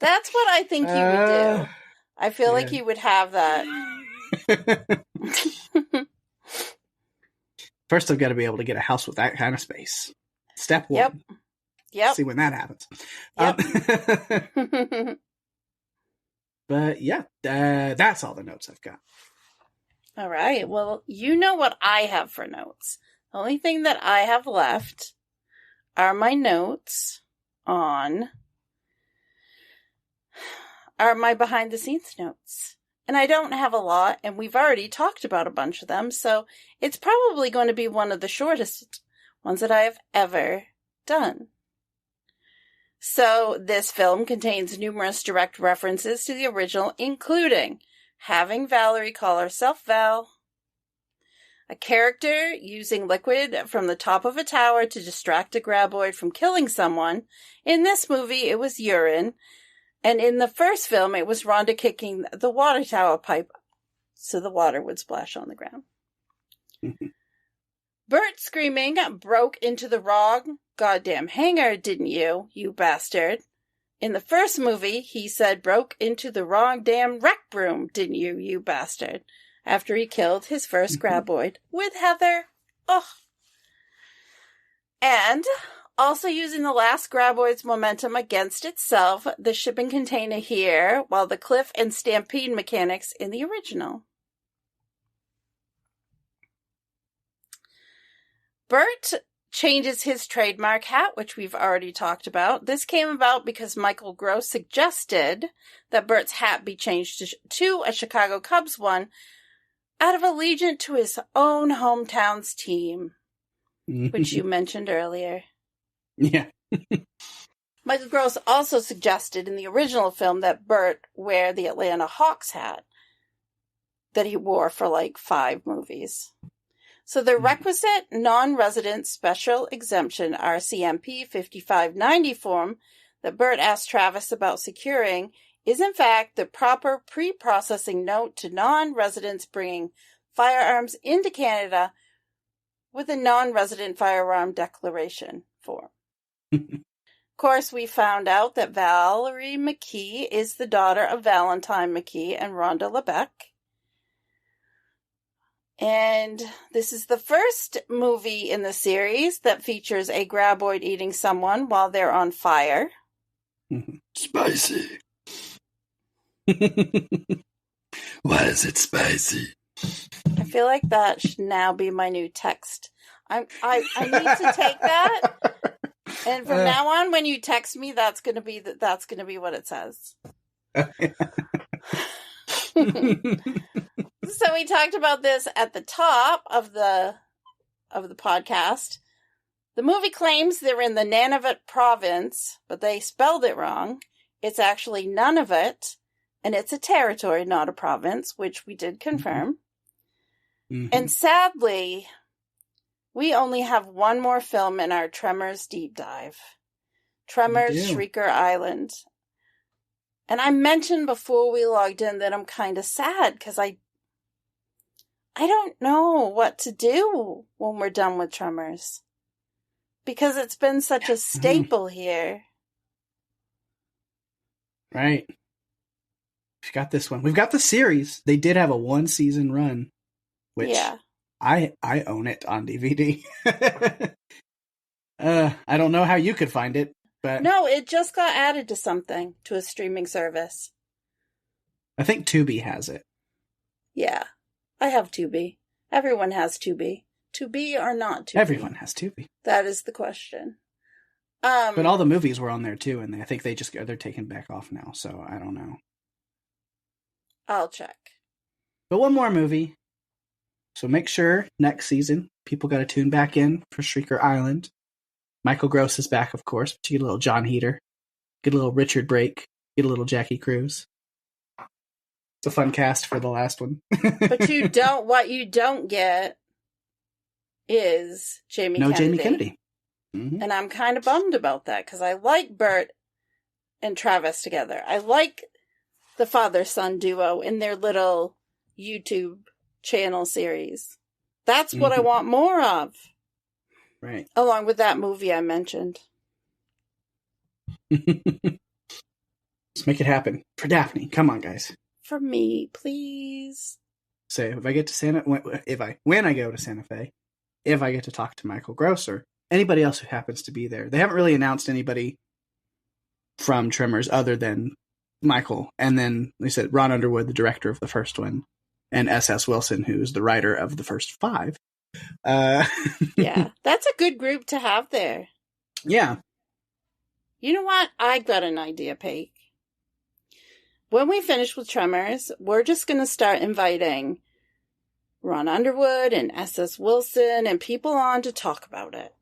that's what I think you would do. I feel like you would have that. First, I've got to be able to get a house with that kind of space. Step one. Yep. See when that happens. Yep. But that's all the notes I've got. All right. Well, you know what I have for notes. The only thing that I have left are my notes are my behind the scenes notes. And I don't have a lot, and we've already talked about a bunch of them, so it's probably going to be one of the shortest ones that I have ever done. So, this film contains numerous direct references to the original, including having Valerie call herself Val, a character using liquid from the top of a tower to distract a graboid from killing someone. In this movie, it was urine, and in the first film, it was Rhonda kicking the water tower pipe so the water would splash on the ground. Bert screaming, "Broke into the wrong goddamn hangar, didn't you, you bastard?" In the first movie, he said, "Broke into the wrong damn rec room, didn't you, you bastard?" After he killed his first graboid with Heather. Ugh. And also using the last graboid's momentum against itself, the shipping container here, while the cliff and stampede mechanics in the original. Bert changes his trademark hat, which we've already talked about. This came about because Michael Gross suggested that Bert's hat be changed to a Chicago Cubs one out of allegiance to his own hometown's team, which you mentioned earlier. Yeah. Michael Gross also suggested in the original film that Bert wear the Atlanta Hawks hat that he wore for like 5 movies. So the requisite non-resident special exemption RCMP 5590 form that Bert asked Travis about securing is in fact the proper pre-processing note to non-residents bringing firearms into Canada with a non-resident firearm declaration form. Of course, we found out that Valerie McKee is the daughter of Valentine McKee and Rhonda LeBecq. And this is the first movie in the series that features a graboid eating someone while they're on fire. Spicy. Why is it spicy? I feel like that should now be my new text. I need to take that, and from now on, when you text me, that's gonna be what it says. So we talked about this at the top of the podcast. The movie claims they're in the Nunavut province, but they spelled it wrong. It's actually Nunavut, and it's a territory, not a province, which we did confirm. Mm-hmm. And sadly, we only have one more film in our Tremors deep dive. Tremors Shrieker Island. And I mentioned before we logged in that I'm kind of sad because I don't know what to do when we're done with Tremors. Because it's been such a staple here. Right. We've got this one. We've got the series. They did have a 1-season run, which I own it on DVD. I don't know how you could find it, but no, it just got added to something, to a streaming service. I think Tubi has it. Yeah, I have Tubi. Everyone has Tubi. Tubi or not Tubi? Everyone has Tubi. That is the question. But all the movies were on there too, and I think they're taken back off now, so I don't know. I'll check. But one more movie. So make sure next season people got to tune back in for Shrieker Island. Michael Gross is back, of course, but you get a little John Heater, get a little Richard Brake, get a little Jackie Cruz. It's a fun cast for the last one. But what you don't get is Jamie Kennedy. No Jamie Kennedy. Mm-hmm. And I'm kind of bummed about that because I like Bert and Travis together. I like the father-son duo in their little YouTube channel series. That's what I want more of. Right. Along with that movie I mentioned. Let's make it happen. For Daphne. Come on, guys. For me, please. So if I get to when I go to Santa Fe, if I get to talk to Michael Gross or anybody else who happens to be there. They haven't really announced anybody from Tremors other than Michael. And then they said Ron Underwood, the director of the first one, and S.S. Wilson, who's the writer of the first 5. Yeah, that's a good group to have there. Yeah. You know what? I got an idea, Pake. When we finish with Tremors, we're just going to start inviting Ron Underwood and S.S. Wilson and people on to talk about it.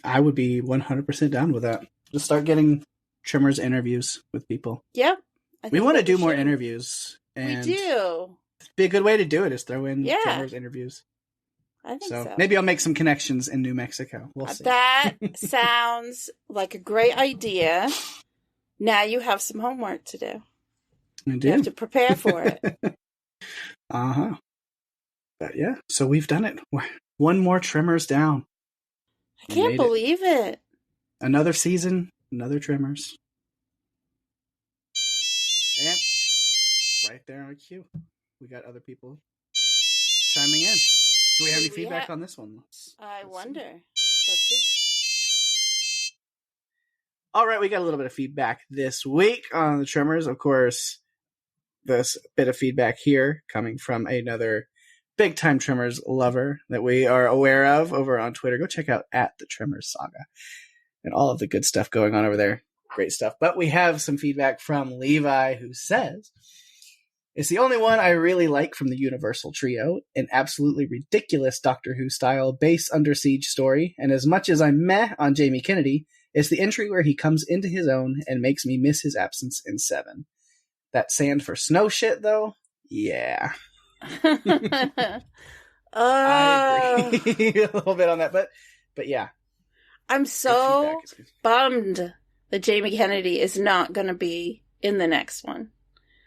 I would be 100% down with that. Just start getting Tremors interviews with people. Yep. We want to do more interviews. And we do. It'd be a good way to do it is throw in Tremors interviews. I think so. Maybe I'll make some connections in New Mexico. We'll see. That sounds like a great idea. Now you have some homework to do. I do. You have to prepare for it. Uh-huh. But yeah, so we've done it. One more Tremors down. I can't believe it. Another season, another Tremors. And right there on our queue, we got other people chiming in. Do we have any feedback on this one? I wonder. Let's see. All right, we got a little bit of feedback this week on the Tremors. Of course, this bit of feedback here coming from another big-time Tremors lover that we are aware of over on Twitter. Go check out @the Tremors Saga and all of the good stuff going on over there. Great stuff. But we have some feedback from Levi, who says, "It's the only one I really like from the Universal trio, an absolutely ridiculous Doctor Who-style base under siege story, and as much as I'm meh on Jamie Kennedy, it's the entry where he comes into his own and makes me miss his absence in 7. That sand for snow shit, though? Yeah." I agree a little bit on that, but yeah. I'm so bummed that Jamie Kennedy is not going to be in the next one.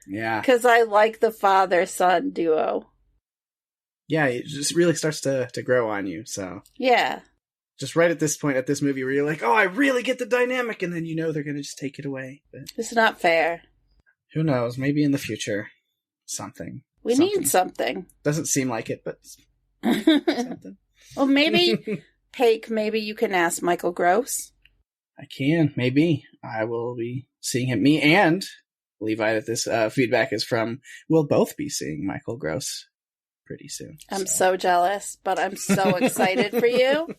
Yeah. Because I like the father-son duo. Yeah, it just really starts to grow on you, so. Yeah. Just right at this point at this movie where you're like, oh, I really get the dynamic, and then you know they're going to just take it away. But it's not fair. Who knows? Maybe in the future, something. We need something. Doesn't seem like it, but something. Well, maybe, Pake, maybe you can ask Michael Gross. I can, maybe. I will be seeing him. Me and Levi, that this feedback is from, will both be seeing Michael Gross pretty soon. I'm so jealous, but I'm so excited for you.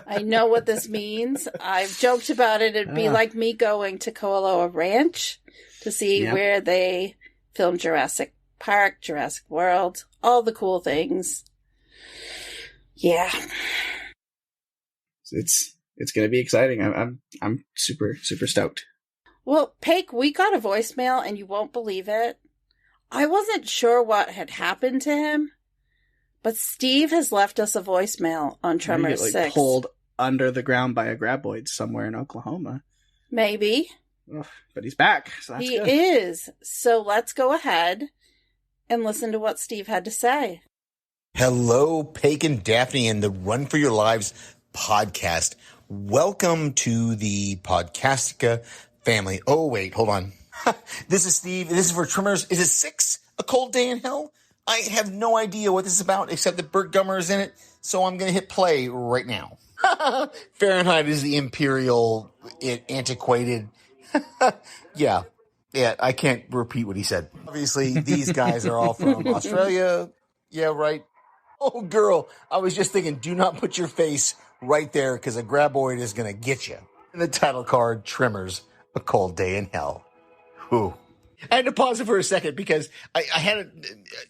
I know what this means. I've joked about it. It'd be like me going to Koaloa Ranch to see where they filmed Jurassic Park, Jurassic World, all the cool things. Yeah. It's going to be exciting. I'm super, super stoked. Well, Pake, we got a voicemail and you won't believe it. I wasn't sure what had happened to him, but Steve has left us a voicemail on Tremors 6. Pulled under the ground by a graboid somewhere in Oklahoma. Maybe. Ugh, but he's back, so that's good. He is. So let's go ahead and listen to what Steve had to say. Hello, Pake and Daphne and the Run for Your Lives podcast. Welcome to the Podcastica family. Oh, wait, hold on. This is Steve. This is for Tremors. Is it 6? A Cold Day in Hell? I have no idea what this is about, except that Burt Gummer is in it, so I'm going to hit play right now. Fahrenheit is the imperial, antiquated. Yeah, I can't repeat what he said. Obviously, these guys are all from Australia. Yeah, right. Oh, girl, I was just thinking, do not put your face right there, because a graboid is going to get you. And the title card, Tremors, A Cold Day in Hell. Whew. I had to pause it for a second because I had it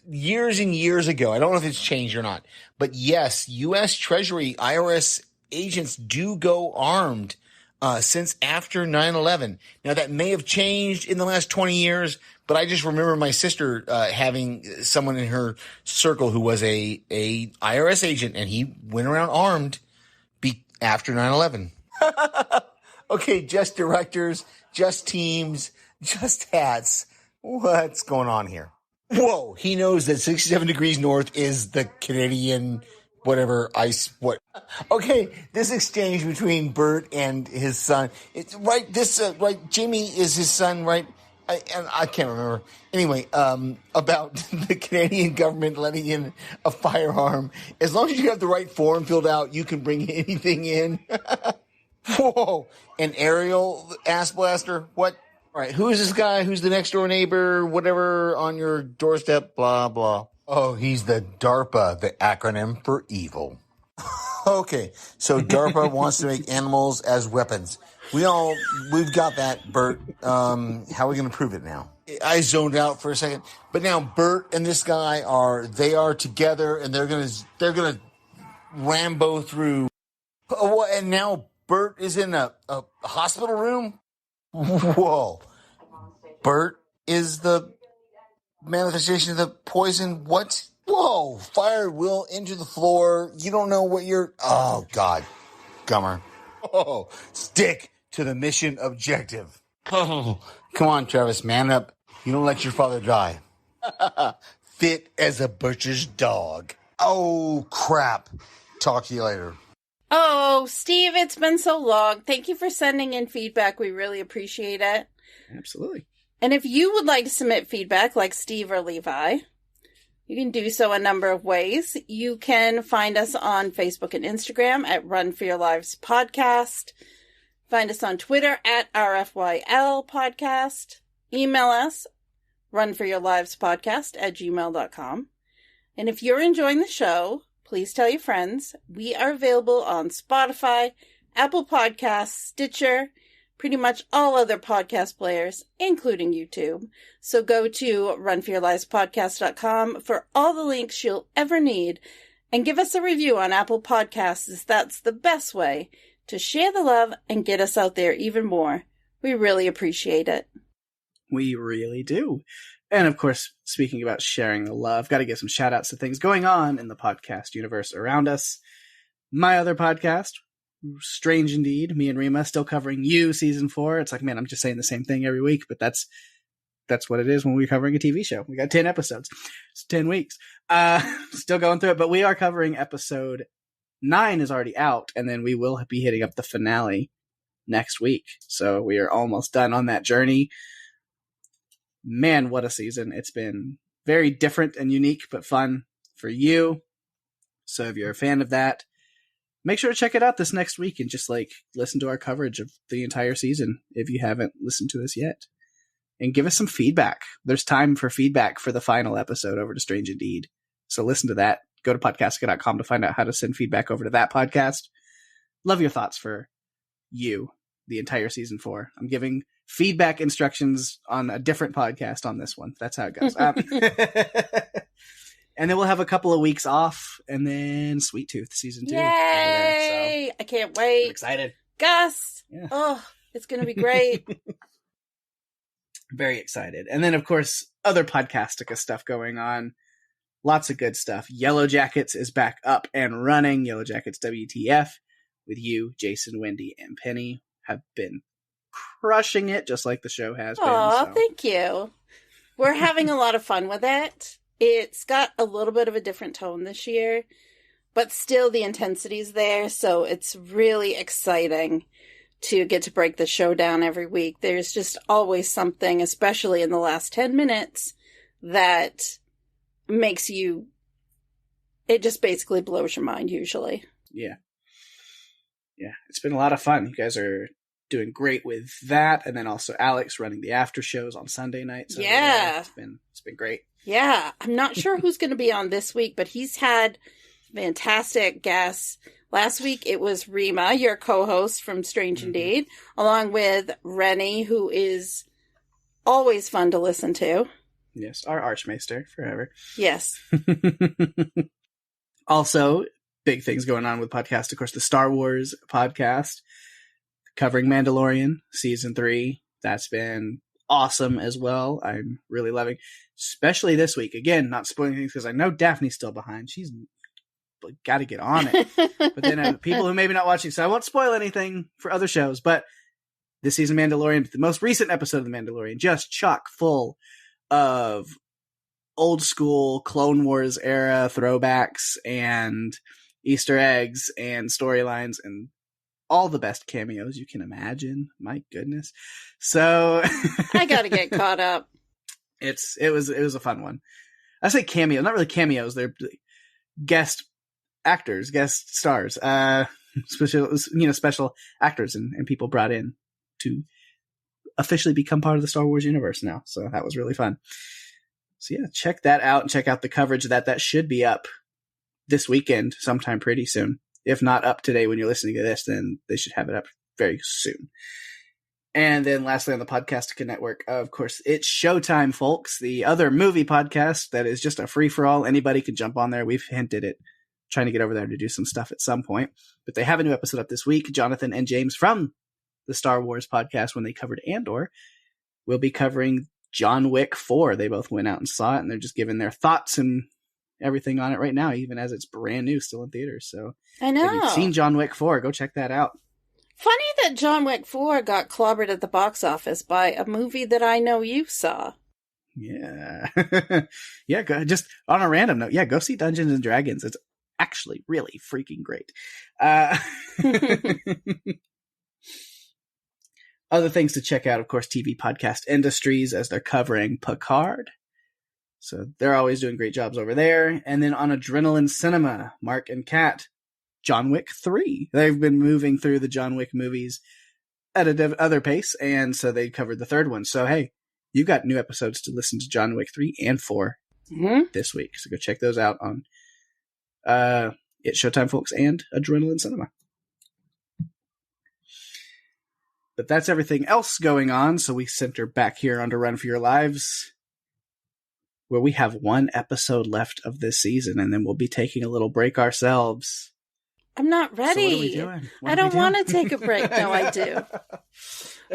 years and years ago. I don't know if it's changed or not. But yes, U.S. Treasury, IRS agents do go armed since after 9/11. Now, that may have changed in the last 20 years, but I just remember my sister having someone in her circle who was a IRS agent, and he went around armed after 9/11. Okay, just directors, just teams, just hats. What's going on here? Whoa, he knows that 67 degrees north is the Canadian whatever ice. What? Okay, this exchange between Bert and his son. It's right. This right. Jimmy is his son, right? I can't remember. Anyway, about the Canadian government letting in a firearm. As long as you have the right form filled out, you can bring anything in. Whoa, an aerial ass blaster? What? All right, who is this guy? Who's the next door neighbor? Whatever on your doorstep, blah, blah. Oh, he's the DARPA, the acronym for evil. Okay, so DARPA wants to make animals as weapons. We've got that, Bert. How are we going to prove it now? I zoned out for a second, but now Bert and this guy are together, and they're gonna Rambo through. Oh, and now Bert is in a hospital room. Whoa, Bert is the manifestation of the poison. What? Whoa, fire will into the floor. You don't know what you're. Oh God, Gummer. Oh, stick to the mission objective. Oh, come on, Travis, man up. You don't let your father die. Fit as a butcher's dog. Oh, crap. Talk to you later. Oh, Steve, it's been so long. Thank you for sending in feedback. We really appreciate it. Absolutely. And if you would like to submit feedback like Steve or Levi, you can do so a number of ways. You can find us on Facebook and Instagram at Run for Your Lives Podcast. Find us on Twitter at RFYL Podcast. Email us, runforyourlivespodcast@gmail.com. And if you're enjoying the show, please tell your friends. We are available on Spotify, Apple Podcasts, Stitcher, pretty much all other podcast players, including YouTube. So go to runforyourlivespodcast.com for all the links you'll ever need, and give us a review on Apple Podcasts, as that's the best way to share the love and get us out there even more. We really appreciate it. We really do. And of course, speaking about sharing the love, got to give some shout outs to things going on in the podcast universe around us. My other podcast, Strange Indeed, me and Rima still covering You season 4. It's like, man, I'm just saying the same thing every week, but that's what it is when we're covering a TV show. We got 10 episodes. It's 10 weeks. Still going through it, but we are covering episode 9 is already out, and then we will be hitting up the finale next week. So we are almost done on that journey. Man, what a season. It's been very different and unique, but fun for you. So if you're a fan of that, make sure to check it out this next week and just listen to our coverage of the entire season if you haven't listened to us yet. And give us some feedback. There's time for feedback for the final episode over to Strange Indeed. So listen to that. Go to podcastica.com to find out how to send feedback over to that podcast. Love your thoughts for You, the entire season 4. I'm giving feedback instructions on a different podcast on this one. That's how it goes. And then we'll have a couple of weeks off, and then Sweet Tooth season 2. Yay! So I can't wait. I'm excited. Gus! Yeah. Oh, it's going to be great. Very excited. And then, of course, other Podcastica stuff going on. Lots of good stuff. Yellow Jackets is back up and running. Yellow Jackets WTF with you, Jason, Wendy, and Penny have been crushing it, just like the show has been. Aw, So. thank you. We're having a lot of fun with it. It's got a little bit of a different tone this year, but still the intensity's there, so it's really exciting to get to break the show down every week. There's just always something, especially in the last 10 minutes, that makes you... It just basically blows your mind, usually. Yeah. Yeah, it's been a lot of fun. You guys are doing great with that, and then also Alex running the after shows on Sunday nights. Yeah. It's been great. Yeah, I'm not sure who's going to be on this week, but he's had fantastic guests. Last week it was Rima, your co-host from Strange Indeed, along with Rennie, who is always fun to listen to. Yes, our Archmaester forever. Yes. Also, big things going on with podcasts. Of course, the Star Wars podcast covering Mandalorian season 3. That's been awesome as well. I'm really loving, especially this week. Again, not spoiling things because I know Daphne's still behind. She's got to get on it. But then people who may be not watching, so I won't spoil anything for other shows. But this season, Mandalorian, the most recent episode of The Mandalorian, just chock full of old school Clone Wars era throwbacks and Easter eggs and storylines and all the best cameos you can imagine. My goodness. So I got to get caught up. It was a fun one. I say cameo, not really cameos. They're guest actors, guest stars, special actors and people brought in to officially become part of the Star Wars universe now. So that was really fun. So yeah, check that out and check out the coverage of that should be up this weekend sometime pretty soon. If not up today when you're listening to this, then they should have it up very soon. And then lastly on the Podcastica Network, of course, it's Showtime, folks, the other movie podcast that is just a free-for-all. Anybody can jump on there. We've hinted at trying to get over there to do some stuff at some point. But they have a new episode up this week. Jonathan and James from the Star Wars podcast, when they covered Andor, will be covering John Wick 4. They both went out and saw it, and they're just giving their thoughts and everything on it right now, even as it's brand new, still in theaters. So I know. if you've seen John Wick 4, go check that out. Funny that John Wick 4 got clobbered at the box office by a movie that I know you saw. Yeah. Yeah, just on a random note, yeah, go see Dungeons and Dragons. It's actually really freaking great. Other things to check out, of course, TV Podcast Industries, as they're covering Picard. So they're always doing great jobs over there. And then on Adrenaline Cinema, Mark and Kat, John Wick 3. They've been moving through the John Wick movies at other pace, and so they covered the third one. So hey, you got new episodes to listen to John Wick 3 and 4 this week. So go check those out on It's Showtime, folks, and Adrenaline Cinema. But that's everything else going on, so we center back here onto Run for Your Lives, where we have one episode left of this season, and then we'll be taking a little break ourselves. I'm not ready. So what are we doing? I don't want to take a break. No, I do.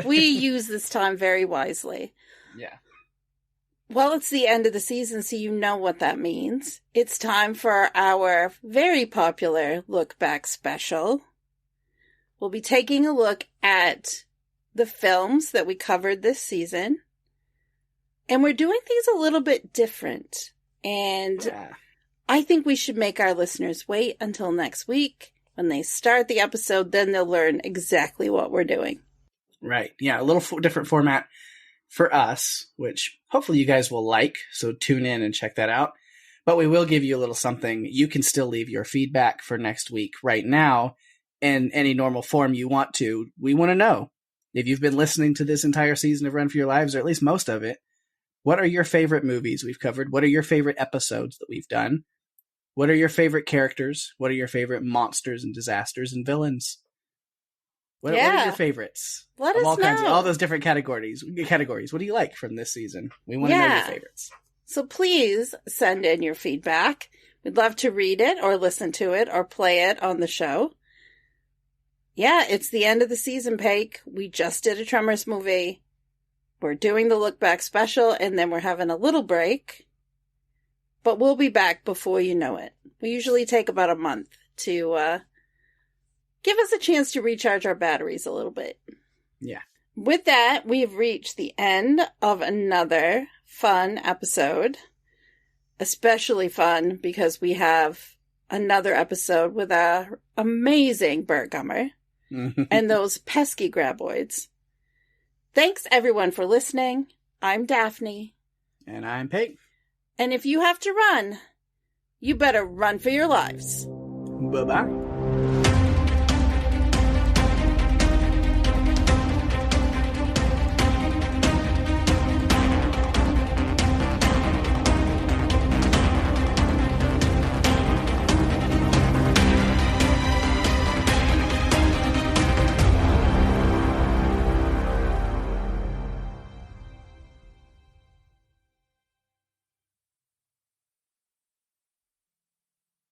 We use this time very wisely. Yeah. Well, it's the end of the season, so you know what that means. It's time for our very popular Look Back special. we'll be taking a look at the films that we covered this season. And we're doing things a little bit different. And I think we should make our listeners wait until next week. When they start the episode, then they'll learn exactly what we're doing. Right. Yeah, a little different format for us, which hopefully you guys will like. So tune in and check that out. But we will give you a little something. You can still leave your feedback for next week right now in any normal form you want to. We want to know if you've been listening to this entire season of Run for Your Lives, or at least most of it. What are your favorite movies we've covered? What are your favorite episodes that we've done? What are your favorite characters? What are your favorite monsters and disasters and villains? What are your favorites? Let us know. All those different categories. What do you like from this season? We want to know your favorites. So please send in your feedback. We'd love to read it or listen to it or play it on the show. Yeah, it's the end of the season, Pake. We just did a Tremors movie. We're doing the Look Back special, and then we're having a little break. But we'll be back before you know it. We usually take about a month to give us a chance to recharge our batteries a little bit. Yeah. With that, we've reached the end of another fun episode. Especially fun because we have another episode with our amazing Bert Gummer and those pesky graboids. Thanks, everyone, for listening. I'm Daphne. And I'm Pake. And if you have to run, you better run for your lives. Bye-bye.